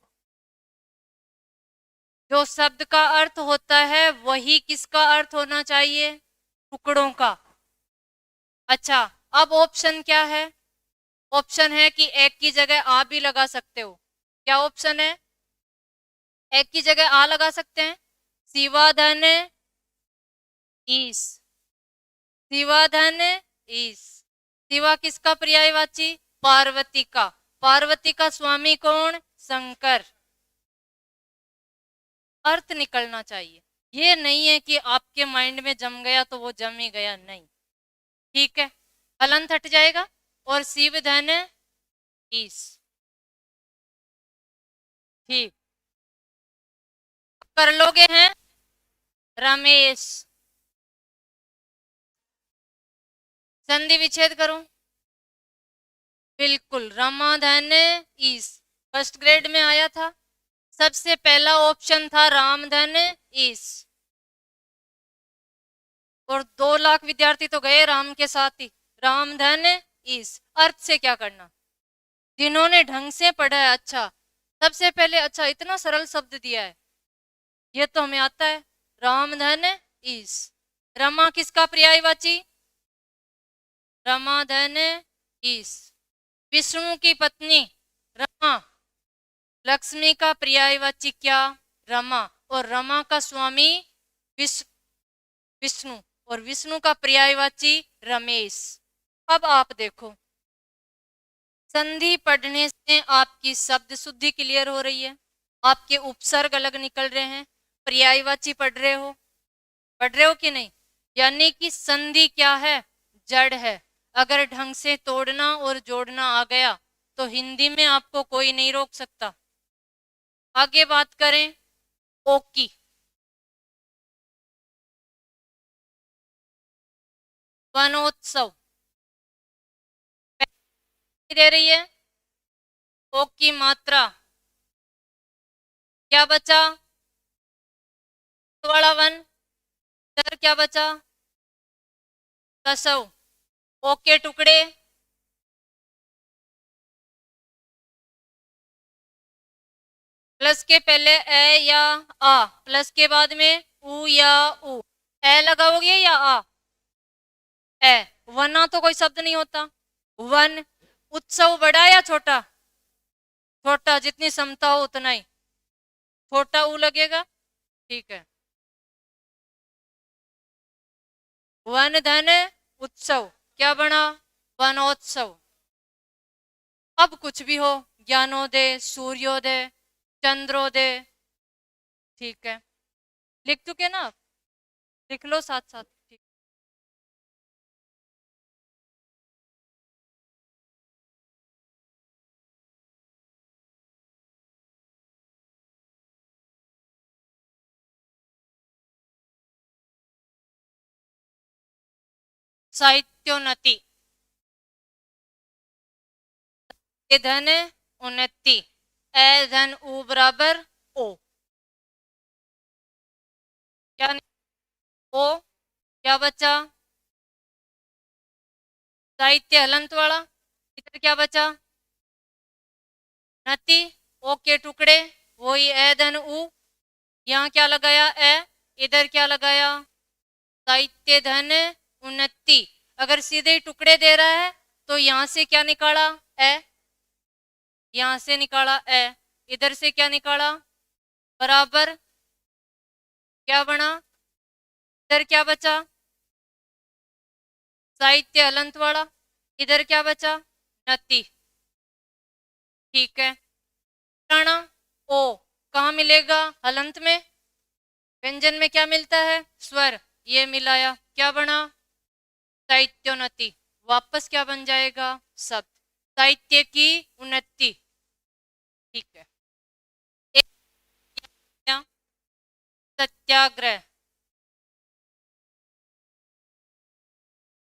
जो शब्द का अर्थ होता है वही किसका अर्थ होना चाहिए? टुकड़ों का। अच्छा, अब ऑप्शन क्या है? ऑप्शन है कि एक की जगह आ भी लगा सकते हो। क्या ऑप्शन है? एक की जगह आ लगा सकते हैं। शिवाधन ईश। शिवाधन ईश। शिवा किसका पर्यायवाची? पार्वती का। पार्वती का स्वामी कौन? शंकर। अर्थ निकलना चाहिए, ये नहीं है कि आपके माइंड में जम गया तो वो जम ही गया, नहीं। ठीक है, हलंत हट जाएगा और शिव धन ईश। ठीक, कर लोगे हैं रमेश। संधि विच्छेद करो। बिल्कुल, रमाधन ईश फर्स्ट ग्रेड में आया था। सबसे पहला ऑप्शन था रामधन ईश। और 2 लाख विद्यार्थी तो गए राम के साथ ही। रामधन ईश, अर्थ से क्या करना? जिन्होंने ढंग से पढ़ा है, अच्छा सबसे पहले, अच्छा इतना सरल शब्द दिया है, ये तो हमें आता है। रामधन ईश। रमा किसका पर्यायवाची? रमाधन ईश। विष्णु की पत्नी रमा। लक्ष्मी का पर्यायवाची क्या? रमा। और रमा का स्वामी विष्णु। और विष्णु का पर्यायवाची रमेश। अब आप देखो, संधि पढ़ने से आपकी शब्द शुद्धि क्लियर हो रही है, आपके उपसर्ग अलग निकल रहे हैं, पर्यायवाची पढ़ रहे हो कि नहीं? यानी कि संधि क्या है? जड़ है। अगर ढंग से तोड़ना और जोड़ना आ गया तो हिंदी में आपको कोई नहीं रोक सकता। आगे बात करें ओ की। वनोत्सव दे रही है। ओ की मात्रा क्या बचा? वाला वन। इधर क्या बचा? कसव। ओ के टुकड़े। प्लस के पहले ए या आ, प्लस के बाद में उ या उ। ए लगाओगे या आ? ए। वना तो कोई शब्द नहीं होता। वन। उत्सव बड़ा या छोटा? छोटा, जितनी क्षमता हो उतना ही छोटा उ लगेगा। ठीक है, वन धन उत्सव क्या बना? वनोत्सव। अब कुछ भी हो, ज्ञानोदय, सूर्योदय, चंद्रोदय। ठीक है, लिख चुके ना आप? लिख लो साथ साथ। ठीक, साहित्योन्नति धन उन्नति। ए धन उ बराबर ओ। क्या ओ क्या बचा? साहित्य हलंत वाला। इधर क्या बचा? नति। ओ के टुकड़े वही ए धन उ। यहाँ क्या लगाया? ए। इधर क्या लगाया? साहित्य धन उन्नति। अगर सीधे ही टुकड़े दे रहा है तो यहां से क्या निकाला? ए। यहां से निकाला ए। इधर से क्या निकाला? बराबर। क्या बना? इधर क्या बचा? साहित्य हलंत वाला। इधर क्या बचा? नति। ठीक है। प्राणा ओ कहाँ मिलेगा? हलंत में। व्यंजन में क्या मिलता है? स्वर। ये मिलाया, क्या बना? साहित्योन्नति। वापस क्या बन जाएगा? शब्द साहित्य की उन्नति। ठीक है। एक सत्याग्रह।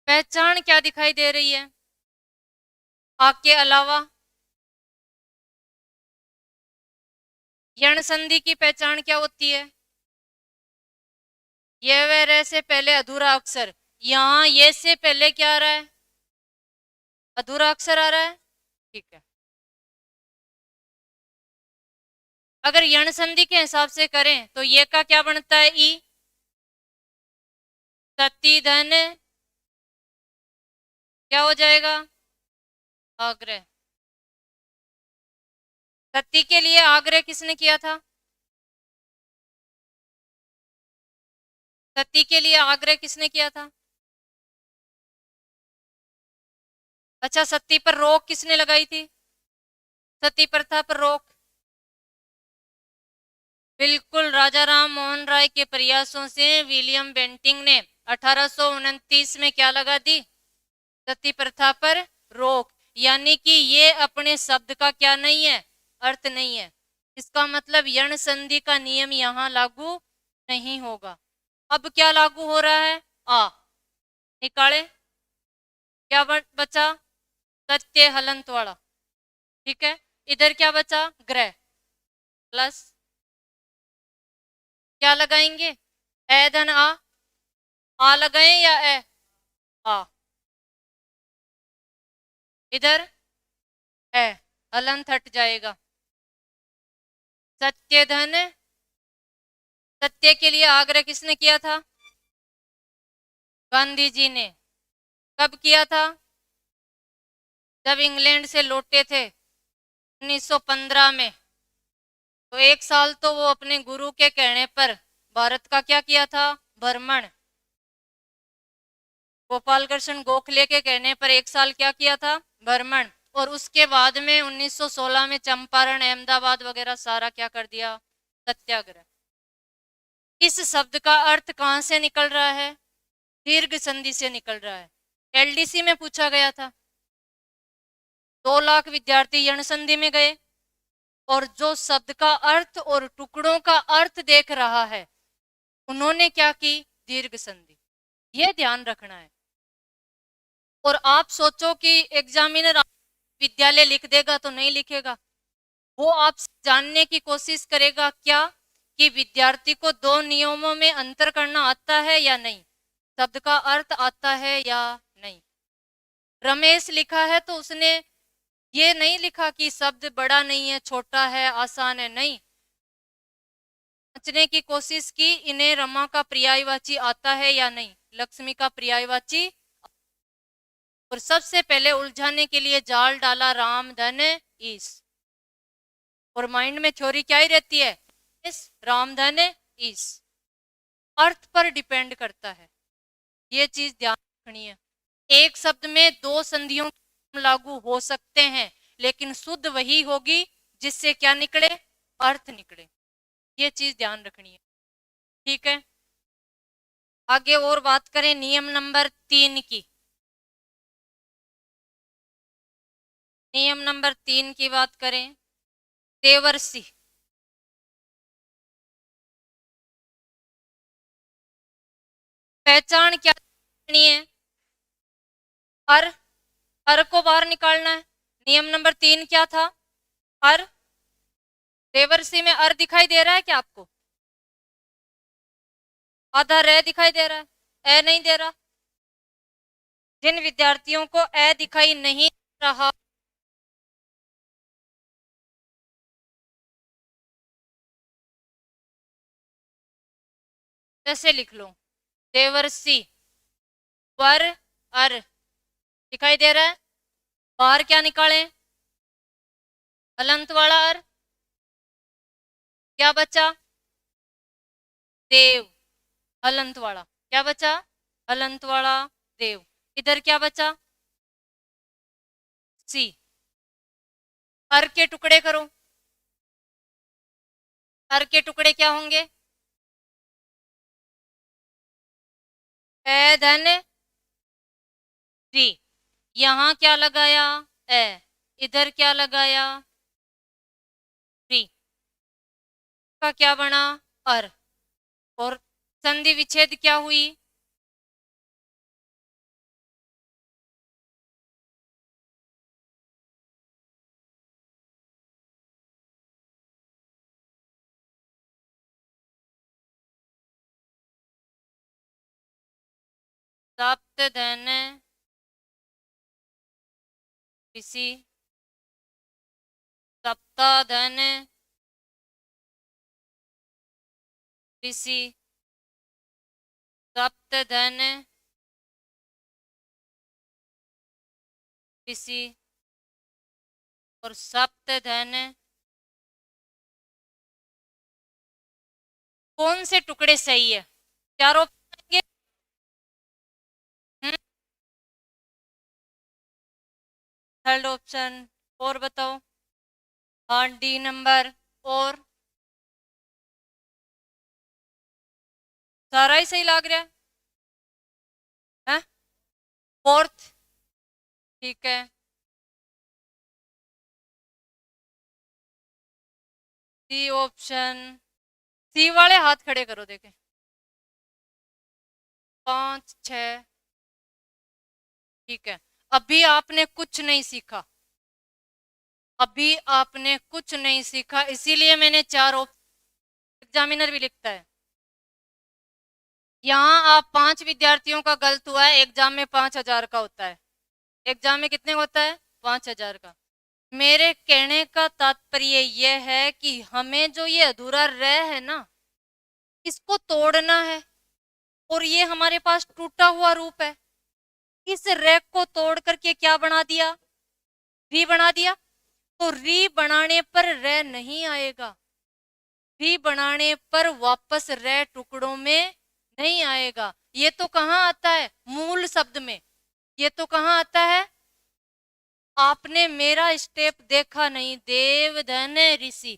पहचान क्या दिखाई दे रही है? आ के अलावा यण संधि की पहचान क्या होती है? ये व रे से पहले अधूरा अक्षर। यहाँ ये से पहले क्या आ रहा है? अधूरा अक्षर आ रहा है। ठीक है। अगर यण संधि के हिसाब से करें तो ये का क्या बनता है? ई। सती धन क्या हो जाएगा? आग्रह। सती के लिए आग्रह किसने किया था? सती के लिए आग्रह किसने किया था? अच्छा, सती पर रोक किसने लगाई थी? सती प्रथा पर रोक बिल्कुल राजा राम मोहन राय के प्रयासों से विलियम बेंटिंग ने 1829 में क्या लगा दी? सती प्रथा पर रोक। यानी कि ये अपने शब्द का क्या नहीं है? अर्थ नहीं है। इसका मतलब यण संधि का नियम यहाँ लागू नहीं होगा। अब क्या लागू हो रहा है? आ निकाले, क्या बचा? सत्य हलंत वाला। ठीक है। इधर क्या बचा? ग्रह प्लस क्या लगाएंगे? ए धन आ लगाए या ए? आ। इधर ए हलंत हट जाएगा। सत्य धन। सत्य के लिए आग्रह किसने किया था? गांधी जी ने। कब किया था? जब इंग्लैंड से लौटे थे 1915 में। तो एक साल तो वो अपने गुरु के कहने पर भारत का क्या किया था? भ्रमण। गोपाल कृष्ण गोखले के कहने पर एक साल क्या किया था? भ्रमण। और उसके बाद में 1916 में चंपारण अहमदाबाद वगैरह सारा क्या कर दिया? सत्याग्रह। इस शब्द का अर्थ कहां से निकल रहा है? दीर्घ संधि से निकल रहा है। एलडीसी में पूछा गया था। 2 लाख विद्यार्थी यण संधि में गए और जो शब्द का अर्थ और टुकड़ों का अर्थ देख रहा है उन्होंने क्या की? दीर्घ संधि। यह ध्यान रखना है। और आप सोचो कि एग्जामिनर विद्यालय लिख देगा तो नहीं लिखेगा। वो आपसे जानने की कोशिश करेगा क्या कि विद्यार्थी को 2 नियमों में अंतर करना आता है या नहीं, शब्द का अर्थ आता है या नहीं। रमेश लिखा है तो उसने ये नहीं लिखा कि शब्द बड़ा नहीं है, छोटा है, आसान है, नहीं। समझने की कोशिश की इन्हें रमा का पर्यायवाची आता है या नहीं, लक्ष्मी का पर्यायवाची। और सबसे पहले उलझाने के लिए जाल डाला राम धन ईश। और माइंड में थ्योरी क्या ही रहती है? इस राम धन ईश अर्थ पर डिपेंड करता है। ये चीज ध्यान रखनी है। एक शब्द में 2 संधियों लागू हो सकते हैं लेकिन शुद्ध वही होगी जिससे क्या निकले? अर्थ निकले। ये चीज ध्यान रखनी है। ठीक है। आगे और बात करें नियम नंबर 3 की। नियम नंबर 3 की बात करें। देवर्षि। पहचान क्या करनी है? अर। अर को बाहर निकालना है। नियम नंबर 3 क्या था? अर। देवर्षि में अर दिखाई दे रहा है क्या आपको? आधा रे दिखाई दे रहा है, ए नहीं दे रहा। जिन विद्यार्थियों को ए दिखाई नहीं दे रहा, जैसे लिख लो देवर्षि वर अर दिखाई दे रहा है। बाहर क्या निकालें? हलंत वाला अर। क्या बचा? देव। हलंत वाला क्या बचा? हलंत वाला देव। इधर क्या बचा? सी। अर के टुकड़े करो। अर के टुकड़े क्या होंगे? ए धन री। यहां क्या लगाया? ए। इधर क्या लगाया? री। का क्या बना? अर। और संधि विच्छेद क्या हुई? सप्त धन ऋषि सप्ताधन ऋषि सप्तधन ऋषि और सप्तधन। कौन से टुकड़े सही है? चारों आएंगे? Third option. और बताओ। हाँ डी नंबर। और सारा ही सही लग रहा है? फोर्थ। ठीक है। C option. सी वाले हाथ खड़े करो देखें। 5 6। ठीक है। अभी आपने कुछ नहीं सीखा, अभी आपने कुछ नहीं सीखा, इसीलिए मैंने 4 ऑप्शन एग्जामिनर भी लिखता है। यहाँ आप 5 विद्यार्थियों का गलत हुआ है। एग्जाम में 5,000 का होता है। एग्जाम में कितने का होता है? 5,000 का। मेरे कहने का तात्पर्य यह है कि हमें जो ये अधूरा रह है ना, इसको तोड़ना है। और ये हमारे पास टूटा हुआ रूप है। इस रैक को तोड़ करके क्या बना दिया? री बना दिया। तो री बनाने पर रे नहीं आएगा। री बनाने पर वापस रे टुकड़ों में नहीं आएगा। ये तो कहाँ आता है? मूल शब्द में। ये तो कहाँ आता है? आपने मेरा स्टेप देखा नहीं। देव धन ऋषि,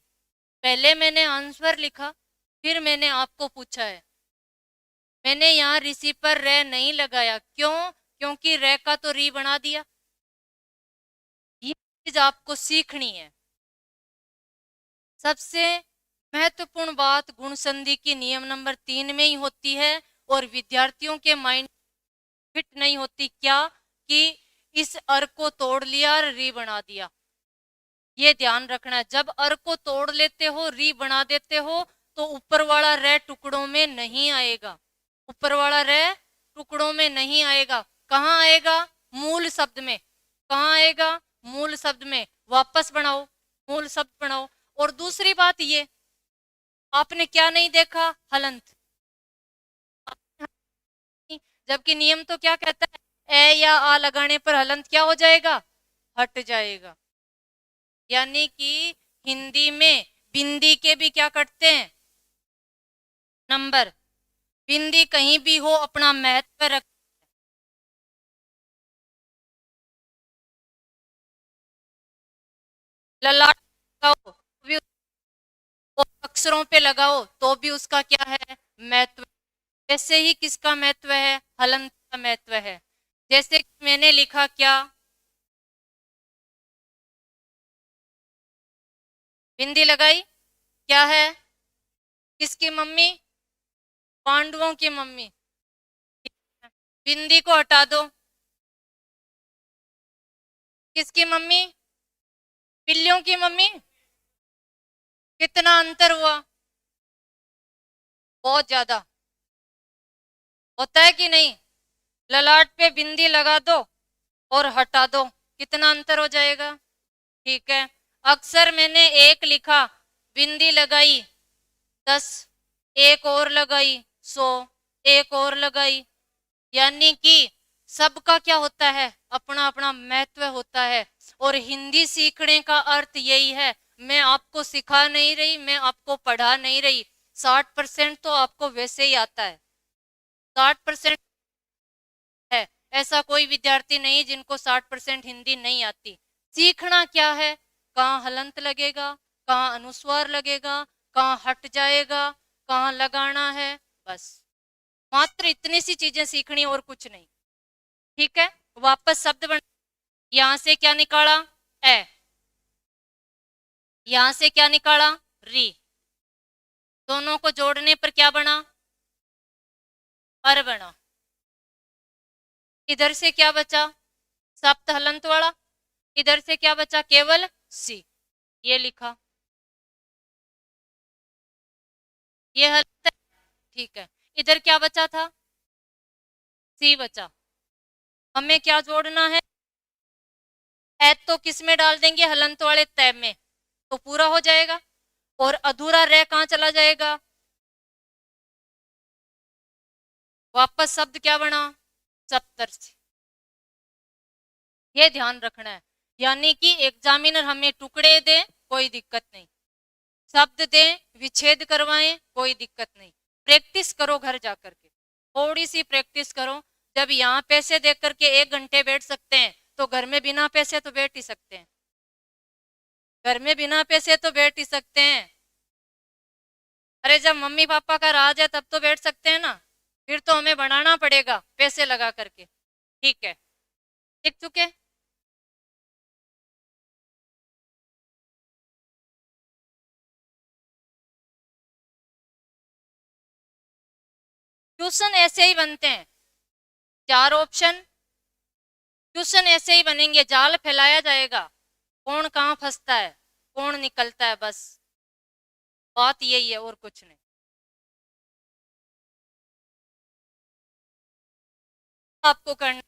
पहले मैंने आंसर लिखा, फिर मैंने आपको पूछा है। मैंने यहाँ ऋषि पर रे नहीं लगाया। क्यों? क्योंकि रे का तो री बना दिया। ये चीज आपको सीखनी है। सबसे महत्वपूर्ण बात गुण संधि की नियम नंबर 3 में ही होती है और विद्यार्थियों के माइंड फिट नहीं होती। क्या? कि इस अर को तोड़ लिया और री बना दिया। ये ध्यान रखना है। जब अर को तोड़ लेते हो, री बना देते हो, तो ऊपर वाला रे टुकड़ों में नहीं आएगा। ऊपर वाला रे टुकड़ों में नहीं आएगा। कहाँ आएगा? मूल शब्द में। कहाँ आएगा? मूल शब्द में। वापस बनाओ, मूल शब्द बनाओ। और दूसरी बात ये, आपने क्या नहीं देखा? हलंत। जबकि नियम तो क्या कहता है? ए या आ लगाने पर हलंत क्या हो जाएगा? हट जाएगा। यानी कि हिंदी में बिंदी के भी क्या कटते हैं? नंबर। बिंदी कहीं भी हो अपना महत्व रख। ललाट लगाओ भी, और अक्षरों पे लगाओ तो भी उसका क्या है? महत्व। जैसे ही किसका महत्व है? हलंत का महत्व है। जैसे मैंने लिखा क्या? बिंदी लगाई, क्या है? किसकी मम्मी? पांडवों की मम्मी। बिंदी को हटा दो। किसकी मम्मी? बिल्लियों की मम्मी। कितना अंतर हुआ? बहुत ज्यादा। होता है कि नहीं? ललाट पे बिंदी लगा दो और हटा दो, कितना अंतर हो जाएगा। ठीक है। अक्सर मैंने एक लिखा, बिंदी लगाई 10, एक और लगाई 100, एक और लगाई, यानी कि सबका क्या होता है, अपना अपना महत्व होता है। और हिंदी सीखने का अर्थ यही है, मैं आपको सिखा नहीं रही, मैं आपको पढ़ा नहीं रही। 60% तो आपको वैसे ही आता है, 60% है। ऐसा कोई विद्यार्थी नहीं जिनको 60% हिंदी नहीं आती। सीखना क्या है, कहाँ हलंत लगेगा, कहाँ अनुस्वार लगेगा, कहाँ हट जाएगा, कहाँ लगाना है, बस मात्र इतनी सी चीजें सीखनी और कुछ नहीं। ठीक है। वापस शब्द बन, यहां से क्या निकाला, ए, यहां से क्या निकाला, री, दोनों को जोड़ने पर क्या बना, अर बना। इधर से क्या बचा, सप्त हलंत वाला, इधर से क्या बचा, केवल सी, ये लिखा, ये हलंत है। ठीक है। इधर क्या बचा था, सी बचा। हमें क्या जोड़ना है, ए तो किस में डाल देंगे, हलंत वाले तय में, तो पूरा हो जाएगा। और अधूरा रह कहां चला जाएगा, वापस शब्द क्या बना, सप्तर्षि। ये ध्यान रखना है। यानी कि एग्जामिनर हमें टुकड़े दे, कोई दिक्कत नहीं, शब्द दे, विच्छेद करवाएं, कोई दिक्कत नहीं। प्रैक्टिस करो घर जाकर के, थोड़ी सी प्रैक्टिस करो। जब यहाँ पैसे दे करके 1 घंटे बैठ सकते हैं, तो घर में बिना पैसे तो बैठ ही सकते हैं, घर में बिना पैसे तो बैठ ही सकते हैं। अरे जब मम्मी पापा का राज है तब तो बैठ सकते हैं ना, फिर तो हमें बनाना पड़ेगा पैसे लगा करके। ठीक है, लिख चुके। क्वेश्चन ऐसे ही बनते हैं, 4 ऑप्शन, क्वेश्चन ऐसे ही बनेंगे, जाल फैलाया जाएगा, कौन कहाँ फंसता है, कौन निकलता है, बस बात यही है और कुछ नहीं। आपको करना,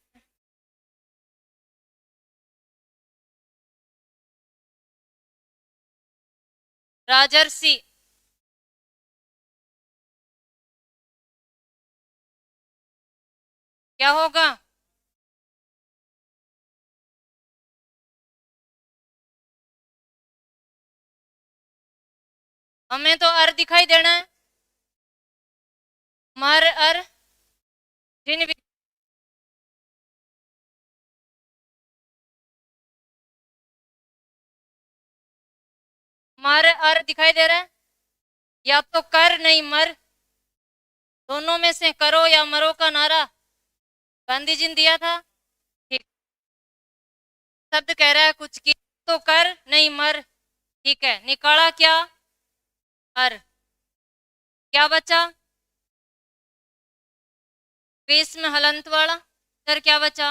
राजर्षि, क्या होगा, हमें तो अर दिखाई देना है, मर अर, जिन मर अर दिखाई दे रहा है, या तो कर नहीं मर, दोनों में से करो या मरो का नारा गांधी जी ने दिया था। ठीक, शब्द कह रहा है कुछ की, तो कर नहीं मर। ठीक है, निकाला क्या, अर, क्या बचा, पेश में हलंत वाला, इधर क्या बचा,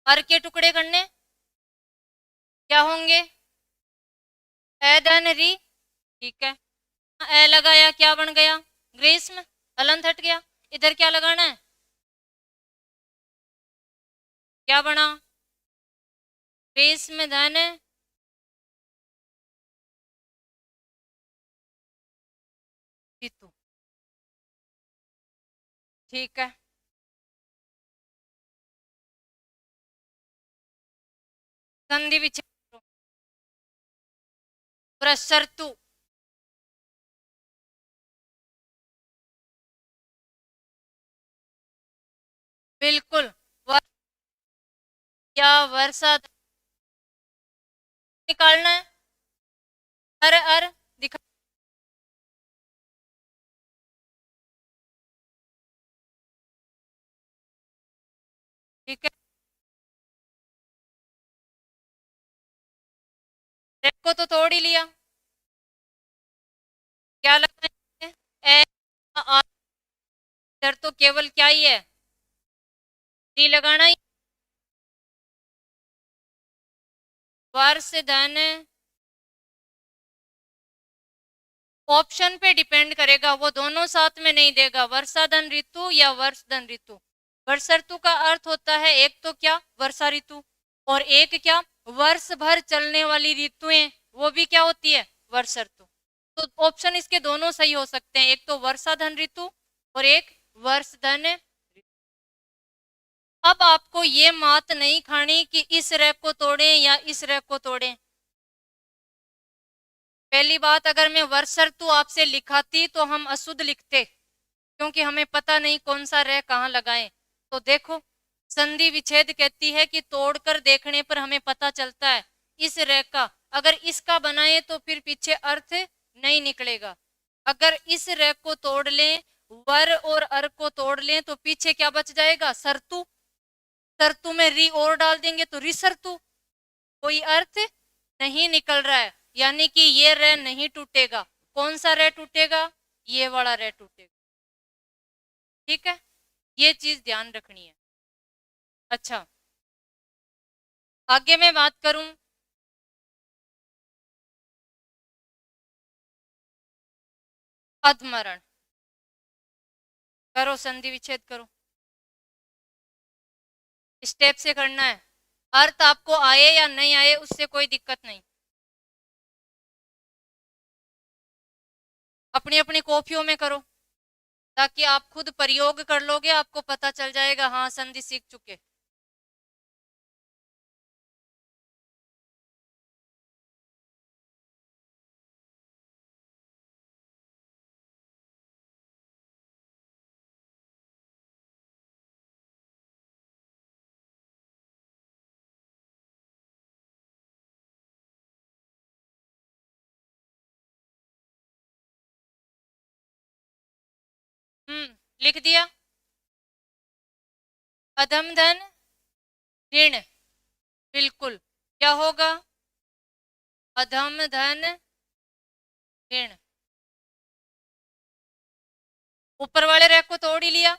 अर के टुकड़े करने, क्या होंगे, ए धन री। ठीक है, ए लगाया, क्या बन गया, ग्रीष्म, हलंत हट गया। इधर क्या लगाना है, क्या बना, पेश में धन, ऋतु। ठीक है, संधि विच्छेद, प्रसरतु, बिल्कुल, या वर्षा निकालना है, अर दिखा। ठीक है, को तो तोड़ ही लिया, क्या लगता है, ए आ, इधर तो केवल क्या ही है, डी लगाना ही, वर्ष धन ऑप्शन पे डिपेंड करेगा, वो दोनों साथ में नहीं देगा, वर्षा धन ऋतु या वर्ष धन ऋतु। वर्षा ऋतु का अर्थ होता है एक तो क्या, वर्षा ऋतु, और एक क्या, वर्ष भर चलने वाली ऋतुएं, वो भी क्या होती है, वर्षा ऋतु। तो ऑप्शन इसके दोनों सही हो सकते हैं, एक तो वर्षा धन ऋतु और एक वर्ष धन ऋतु। अब आपको ये मात नहीं खानी कि इस रैक को तोड़ें या इस रैक को तोड़ें। पहली बात, अगर मैं वर्ष ऋतु आपसे लिखाती तो हम अशुद्ध लिखते, क्योंकि हमें पता नहीं कौन सा रैक कहाँ लगाएं। तो देखो, संधि विच्छेद कहती है कि तोड़कर देखने पर हमें पता चलता है इस रैक का, अगर इसका बनाए तो फिर पीछे अर्थ नहीं निकलेगा। अगर इस रैक को तोड़ लें, वर और अर को तोड़ लें, तो पीछे क्या बच जाएगा, सरतु। सरतु में री और डाल देंगे तो रिसरतु, कोई अर्थ नहीं निकल रहा है, यानी कि ये रे नहीं टूटेगा। कौन सा रे टूटेगा, ये वाला रे टूटेगा। ठीक है, ये चीज ध्यान रखनी है। अच्छा, आगे मैं बात करूं, अधमरण। करो, संधि विच्छेद करो, स्टेप से करना है। अर्थ आपको आए या नहीं आए उससे कोई दिक्कत नहीं, अपनी अपनी कॉपियों में करो, ताकि आप खुद प्रयोग कर लोगे, आपको पता चल जाएगा हाँ संधि सीख चुके। लिख दिया। अधम धन ऋण, बिल्कुल, क्या होगा, अधम धन ऋण। ऊपर वाले रैक को तोड़ ही लिया,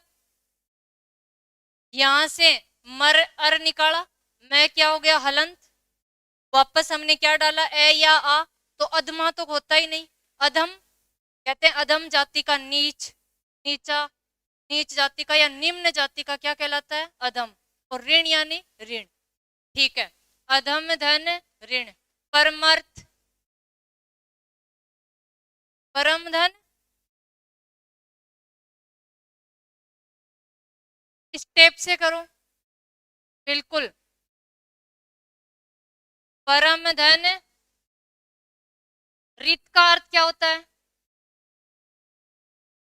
यहां से मर अर निकाला, मैं क्या हो गया, हलंत। वापस हमने क्या डाला, ए या आ, तो अधमा तो होता ही नहीं। अधम कहते हैं अधम जाति का नीच, नीचा, नीच जाति का या निम्न जाति का क्या कहलाता है, अधम। और ऋण यानी ऋण। ठीक है, अधम धन ऋण। परमर्थ, परम धन, स्टेप से करो, बिल्कुल। परम धन, रित का अर्थ क्या होता है,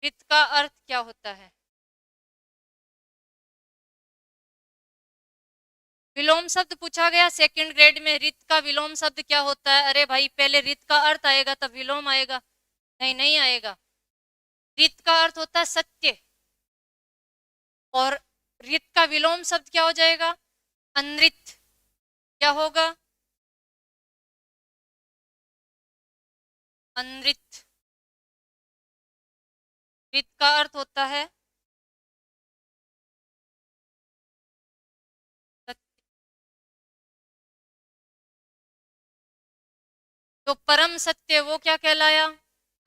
रित का अर्थ क्या होता है, विलोम शब्द पूछा गया सेकंड ग्रेड में, रित का विलोम शब्द क्या होता है। अरे भाई, पहले रित का अर्थ आएगा तब विलोम आएगा, नहीं नहीं आएगा। रित का अर्थ होता है सत्य, और रित का विलोम शब्द क्या हो जाएगा, अनृत। क्या होगा, अनृत। रित का अर्थ होता है सत्य। तो परम सत्य वो क्या कहलाया,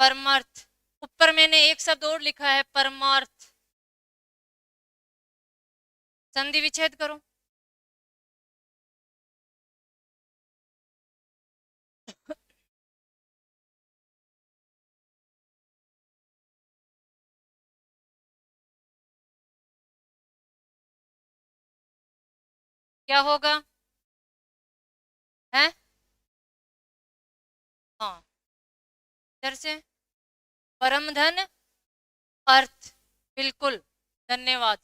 परमार्थ। ऊपर मैंने एक शब्द और लिखा है, परमार्थ। संधि विच्छेद करो, क्या होगा, है, हाँ, इधर से परम धन अर्थ, बिल्कुल, धन्यवाद।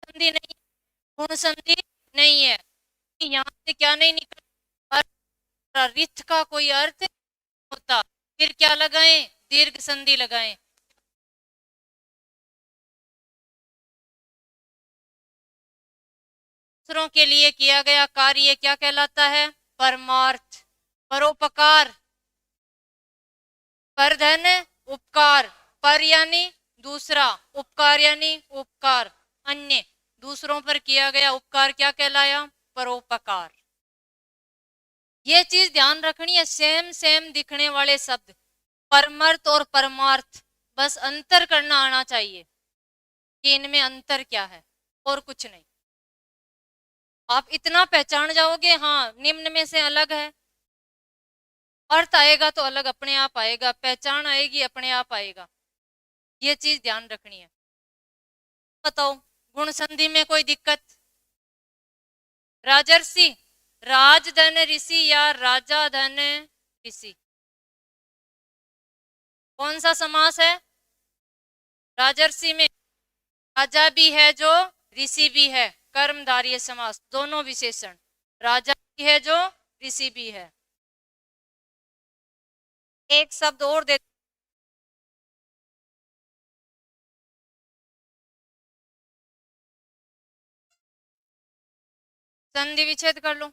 संधि नहीं, गुण संधि नहीं है, यहाँ से क्या नहीं निकल, अर्थ, रिथ का कोई अर्थ होता, फिर क्या लगाएं, दीर्घ संधि लगाएं। दूसरों के लिए किया गया कार्य क्या कहलाता है, परमार्थ। परोपकार, पर धन उपकार, पर यानी दूसरा, उपकार यानी उपकार, अन्य, दूसरों पर किया गया उपकार क्या कहलाया, परोपकार। ये चीज ध्यान रखनी है, सेम सेम दिखने वाले शब्द परमर्थ और परमार्थ, बस अंतर करना आना चाहिए कि इनमें अंतर क्या है, और कुछ नहीं। आप इतना पहचान जाओगे, हाँ निम्न में से अलग है, अर्थ आएगा तो अलग अपने आप आएगा, पहचान आएगी अपने आप आएगा, ये चीज ध्यान रखनी है। बताओ गुण संधि में कोई दिक्कत? राजर्षि, राजधन ऋषि या राजा धन ऋषि, कौन सा समास है? राजर्षि में राजा भी है जो, ऋषि भी है, कर्मधारय समास, दोनों विशेषण, राजा भी है जो, ऋषि भी है। एक शब्द और दे, संधि विच्छेद कर लो।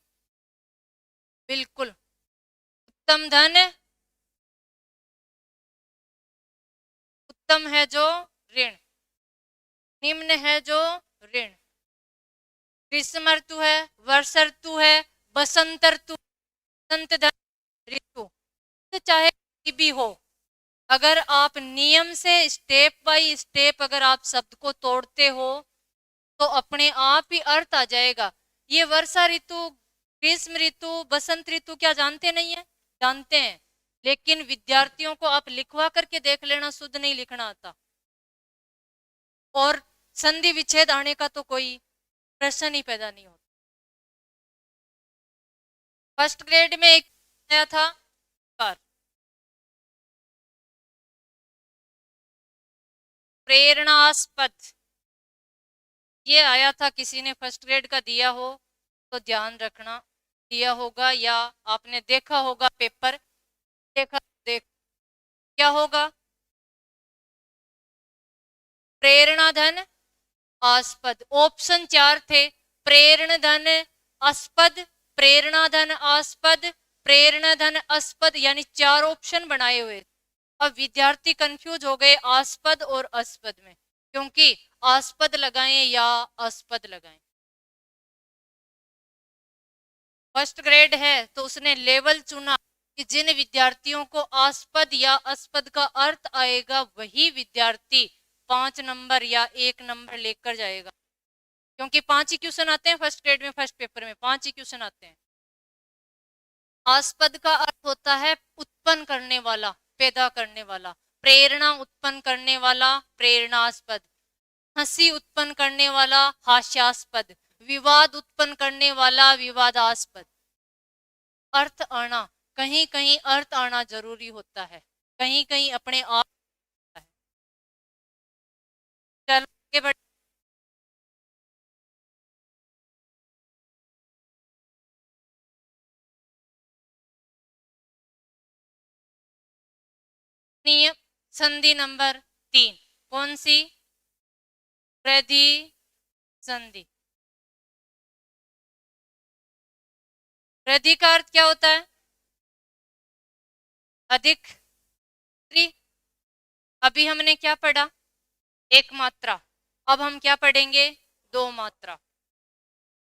बिल्कुल, उत्तम धन, उत्तम है जो ऋण, निम्न है जो ऋण, ग्रीष्म ऋतु है, वर्ष ऋतु है, बसंत ऋतु, बसंत धन ऋतु, तो चाहे कोई भी हो, अगर आप नियम से स्टेप बाय स्टेप अगर आप शब्द को तोड़ते हो तो अपने आप ही अर्थ आ जाएगा। ये वर्षा ऋतु, ग्रीष्म ऋतु, बसंत ऋतु क्या जानते नहीं है? जानते हैं, लेकिन विद्यार्थियों को आप लिखवा करके देख लेना, शुद्ध नहीं लिखना आता, और संधि विच्छेद आने का तो कोई प्रश्न ही पैदा नहीं होता। फर्स्ट ग्रेड में एक आया था प्रेरणास्पद, ये आया था, किसी ने फर्स्ट ग्रेड का दिया हो तो ध्यान रखना, दिया होगा या आपने देखा होगा पेपर, देखा देख क्या होगा? प्रेरणा धन आस्पद, ऑप्शन 4 थे, प्रेरण धन आस्पद, प्रेरणा धन आस्पद, प्रेरणा धन आस्पद, यानी 4 ऑप्शन बनाए हुए। अब विद्यार्थी कंफ्यूज हो गए आस्पद और आस्पद में, क्योंकि आस्पद लगाएं या आस्पद लगाएं। फर्स्ट ग्रेड है तो उसने लेवल चुना कि जिन विद्यार्थियों को आस्पद या आस्पद का अर्थ आएगा वही विद्यार्थी 5 नंबर या 1 नंबर लेकर जाएगा, क्योंकि 5 ही क्वेश्चन आते हैं फर्स्ट ग्रेड में, फर्स्ट पेपर में 5 ही क्वेश्चन आते हैं। आस्पद का अर्थ होता है उत्पन्न करने वाला, पैदा करने वाला, प्रेरणा उत्पन्न करने वाला प्रेरणास्पद, हंसी उत्पन्न करने वाला हास्यास्पद, विवाद उत्पन्न करने वाला विवादास्पद। अर्थ आना, कहीं कहीं अर्थ आना जरूरी होता है, कहीं कहीं अपने आप है। चलो आगे बढ़, नियम संधि नंबर 3, कौन सी? प्रधि संधि। प्रधि का अर्थ क्या होता है? अधिक, अभी हमने क्या पढ़ा? एक मात्रा, अब हम क्या पढ़ेंगे? 2 मात्रा,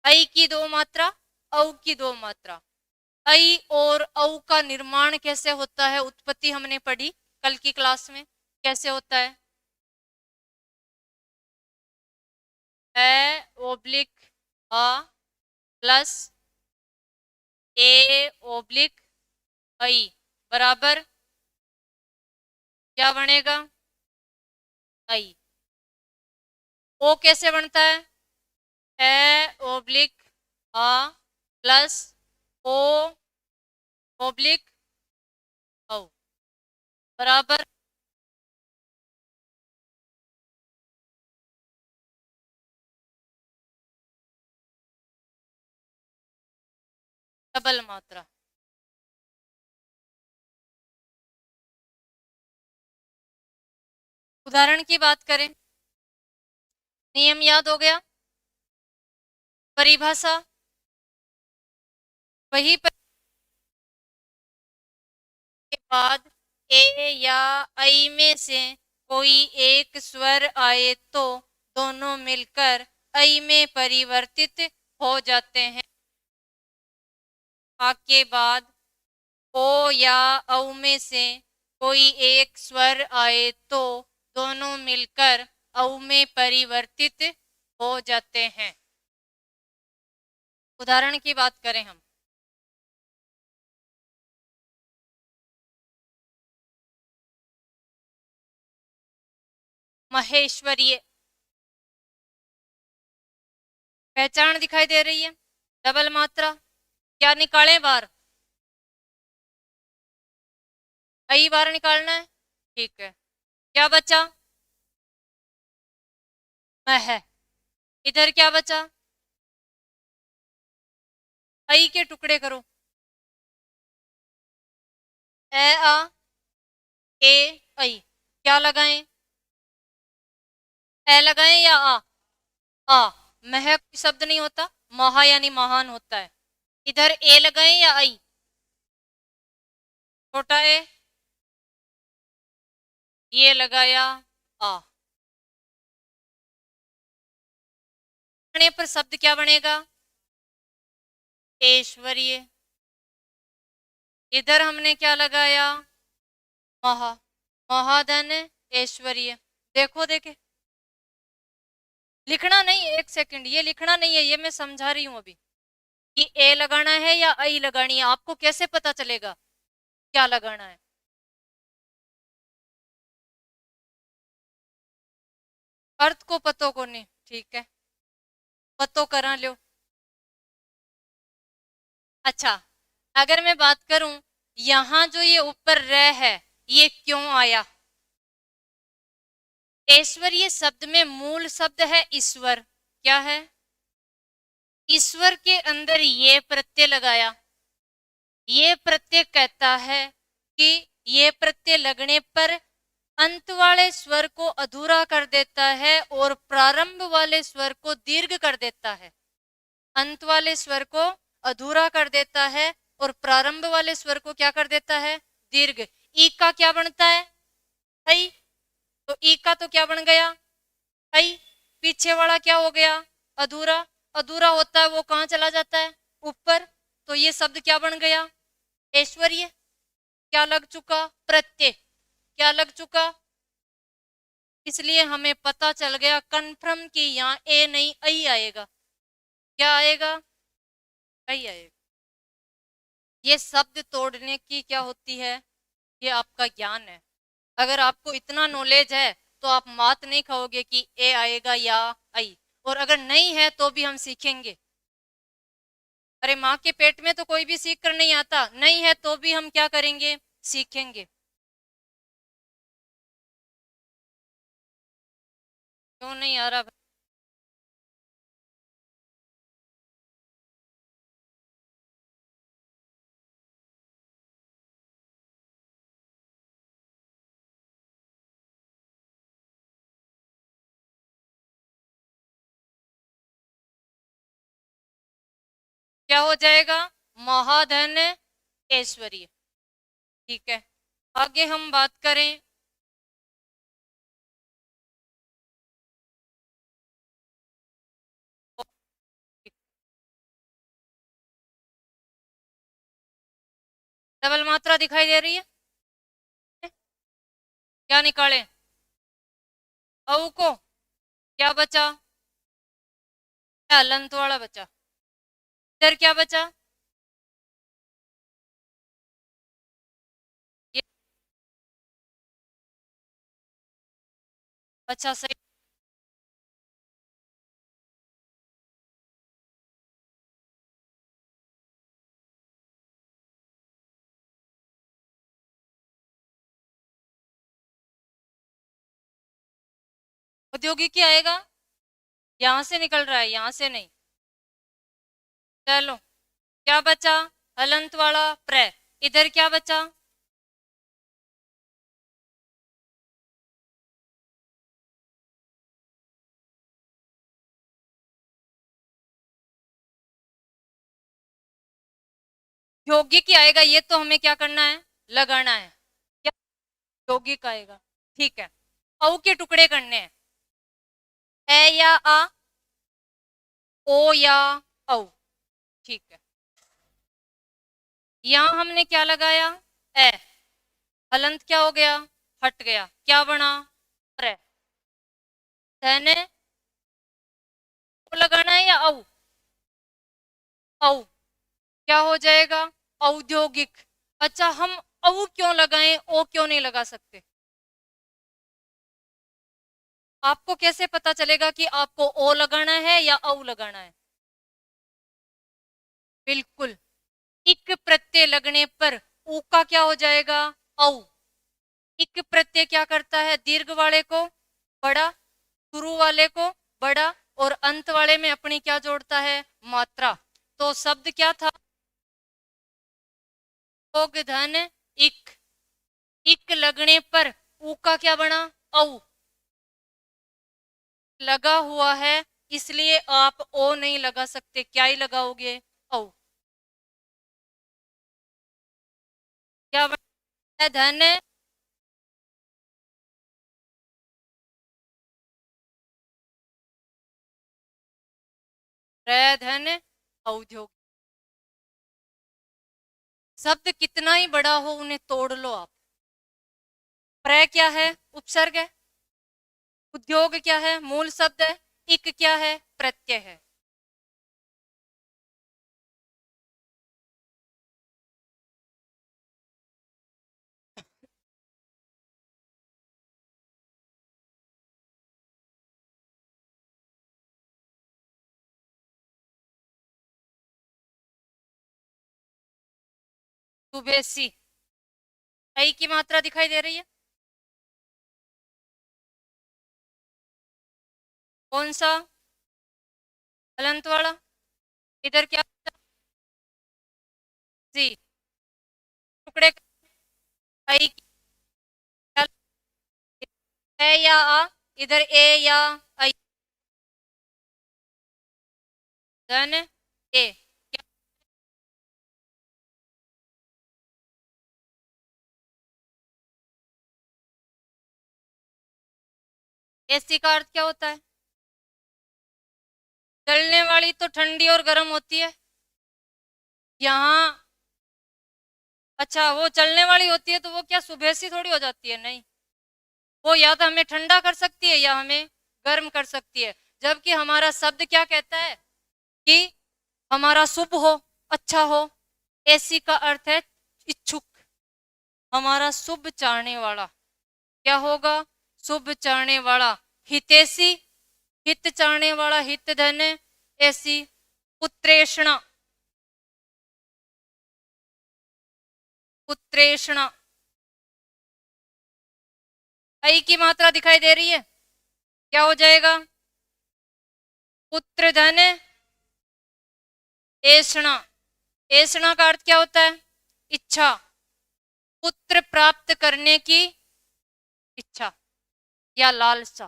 ऐ की 2 मात्रा, औ की 2 मात्रा। ऐ और औ का निर्माण कैसे होता है, उत्पत्ति हमने पढ़ी कल की क्लास में, कैसे होता है? ए ओब्लिक आ प्लस ए ओब्लिक ऐ बराबर क्या बनेगा? ऐ। ओ कैसे बनता है? ए ओब्लिक आ प्लस ओ ओब्लिक औ बराबर डबल मात्रा। उदाहरण की बात करें, नियम याद हो गया, परिभाषा वही के बाद ए या ऐ में से कोई एक स्वर आए तो दोनों मिलकर ऐ में परिवर्तित हो जाते हैं। आ के बाद ओ या औ में से कोई एक स्वर आए तो दोनों मिलकर औ में परिवर्तित हो जाते हैं। उदाहरण की बात करें हम, महेश्वरीय, पहचान दिखाई दे रही है, डबल मात्रा, क्या निकालें बार, आई बार निकालना है, ठीक है। क्या बचा, मह, इधर क्या बचा, आई के टुकड़े करो, ए आ, ए आई, क्या लगाएं, ए लगाएं या आ, मह शब्द नहीं होता, महा यानी महान होता है। इधर ए लगाएं या आई, छोटा ए, ये लगाया आ, पर शब्द क्या बनेगा, ऐश्वर्य। इधर हमने क्या लगाया, महा, महाधन ऐश्वर्य। देखो देखे, लिखना नहीं, एक सेकंड, ये लिखना नहीं है, ये मैं समझा रही हूं अभी कि ए लगाना है या आई लगानी है, आपको कैसे पता चलेगा क्या लगाना है। अर्थ को पतो को नहीं, ठीक है, पतो करा लो। अच्छा, अगर मैं बात करूं, यहां जो ये ऊपर रह है, ये क्यों आया, ऐश्वर्य शब्द में मूल शब्द है ईश्वर, क्या है, ईश्वर के अंदर ये प्रत्यय लगाया, ये प्रत्यय कहता है कि ये प्रत्यय लगने पर अंत वाले स्वर को अधूरा कर देता है और प्रारंभ वाले स्वर को दीर्घ कर देता है। अंत वाले स्वर को अधूरा कर देता है और प्रारंभ वाले स्वर को क्या कर देता है, दीर्घ। ई का क्या बनता है, ऐ, तो ई का तो क्या बन गया, ऐ, पीछे वाला क्या हो गया, अधूरा, अधूरा होता है वो कहाँ चला जाता है, ऊपर, तो ये शब्द क्या बन गया, ऐश्वर्य। क्या लग चुका, प्रत्यय, क्या लग चुका, इसलिए हमें पता चल गया कन्फर्म कि यहाँ ए नहीं ऐ आएगा, क्या आएगा, ऐ आएगा। ये शब्द तोड़ने की क्या होती है, ये आपका ज्ञान है। अगर आपको इतना नॉलेज है तो आप मात नहीं खाओगे कि ए आएगा या आई, और अगर नहीं है तो भी हम सीखेंगे। अरे माँ के पेट में तो कोई भी सीख कर नहीं आता, नहीं है तो भी हम क्या करेंगे, सीखेंगे। क्यों नहीं आ रहा, क्या हो जाएगा, महाधन ऐश्वर्य, ठीक है। आगे हम बात करें, डबल मात्रा दिखाई दे रही है, क्या निकालें, औ को, क्या बचा, हलंत वाला बचा, इधर क्या बचा, ये, अच्छा सही, औद्योगिकी आएगा, यहां से निकल रहा है, यहां से नहीं, चलो क्या बचा, हलंत वाला प्र, इधर क्या बचा, यौगिक आएगा, ये तो हमें क्या करना है, लगाना है, क्या यौगिक आएगा, ठीक है। औ के टुकड़े करने हैं, ए या आ, ओ या औ, ठीक है। यहां हमने क्या लगाया, ए, हलंत क्या हो गया, हट गया, क्या बना, प्र। धन ओ लगाना है या औ, औ क्या हो जाएगा, औद्योगिक। अच्छा, हम औ क्यों लगाएं, ओ क्यों नहीं लगा सकते? आपको कैसे पता चलेगा कि आपको ओ लगाना है या औ लगाना है? बिल्कुल, इक प्रत्यय लगने पर ऊ का क्या हो जाएगा, औ। इक प्रत्यय क्या करता है, दीर्घ वाले को बड़ा, शुरू वाले को बड़ा, और अंत वाले में अपनी क्या जोड़ता है, मात्रा। तो शब्द क्या था, योग धन इक। इक लगने पर ऊ का क्या बना, औ। लगा हुआ है, इसलिए आप ओ नहीं लगा सकते, क्या ही लगाओगे, औ। क्या बना है, धन धन औद्योगिक। शब्द कितना ही बड़ा हो, उन्हें तोड़ लो आप। प्र क्या है, उपसर्ग है। उद्योग क्या है, मूल शब्द है। इक क्या है, प्रत्यय है। सुबेसी, आई की मात्रा दिखाई दे रही है, कौन सा, हलंत वाला। इधर क्या, सी, टुकड़े, आई की, है या आ, इधर ए या आई, धन ए। ऐसी का अर्थ क्या होता है, जलने वाली तो ठंडी और गर्म होती है यहाँ। अच्छा, वो चलने वाली होती है तो वो क्या सुबह सी थोड़ी हो जाती है, नहीं, वो या तो हमें ठंडा कर सकती है या हमें गर्म कर सकती है। जबकि हमारा शब्द क्या कहता है कि हमारा शुभ हो, अच्छा हो। ऐसी का अर्थ है इच्छुक, हमारा शुभ चाहने वाला, क्या होगा, शुभ चाहने वाला। हितैषी, हित चाहने वाला, हित धन ऐसी। पुत्रेषणा, पुत्रेषणा, आई की मात्रा दिखाई दे रही है, क्या हो जाएगा, पुत्र धन ऐषणा। ऐषणा का अर्थ क्या होता है, इच्छा, पुत्र प्राप्त करने की इच्छा या लालसा,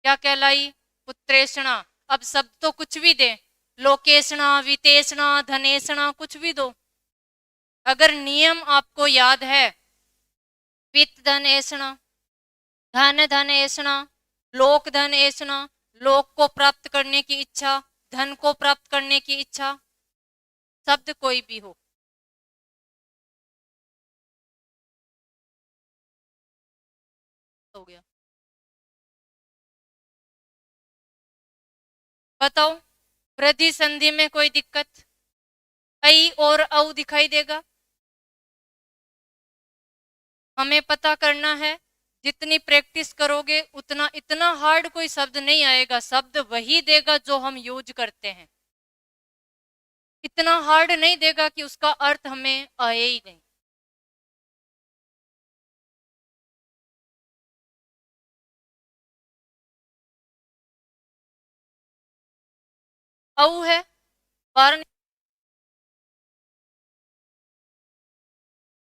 क्या कहलाई, पुत्रेषणा। अब सब तो कुछ भी दे, लोकेशणा, वितेषणा, धनेषणा, कुछ भी दो, अगर नियम आपको याद है, वित्त धन ऐसणा, धन धन ऐसणा, लोक धन ऐसणा, लोक को प्राप्त करने की इच्छा, धन को प्राप्त करने की इच्छा, शब्द कोई भी हो गया। बताओ, वृद्धि संधि में कोई दिक्कत, ऐ और औ दिखाई देगा, हमें पता करना है। जितनी प्रैक्टिस करोगे उतना, इतना हार्ड कोई शब्द नहीं आएगा, शब्द वही देगा जो हम यूज करते हैं, इतना हार्ड नहीं देगा कि उसका अर्थ हमें आए ही नहीं। औ है, बार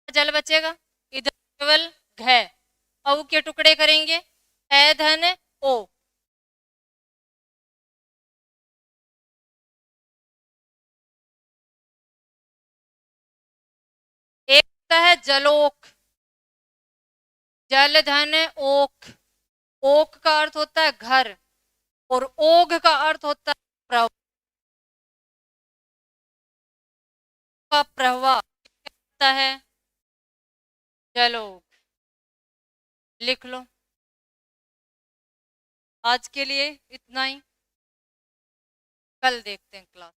जल बचेगा, इधर केवल घ, औ के टुकड़े करेंगे, ए धन ओ। एक होता है जलोक, जल धन ओक, ओक का अर्थ होता है घर, और ओघ का अर्थ होता है प्रवाह, का प्रवाह होता है जलोग। लिख लो। आज के लिए इतना ही, कल देखते हैं क्लास।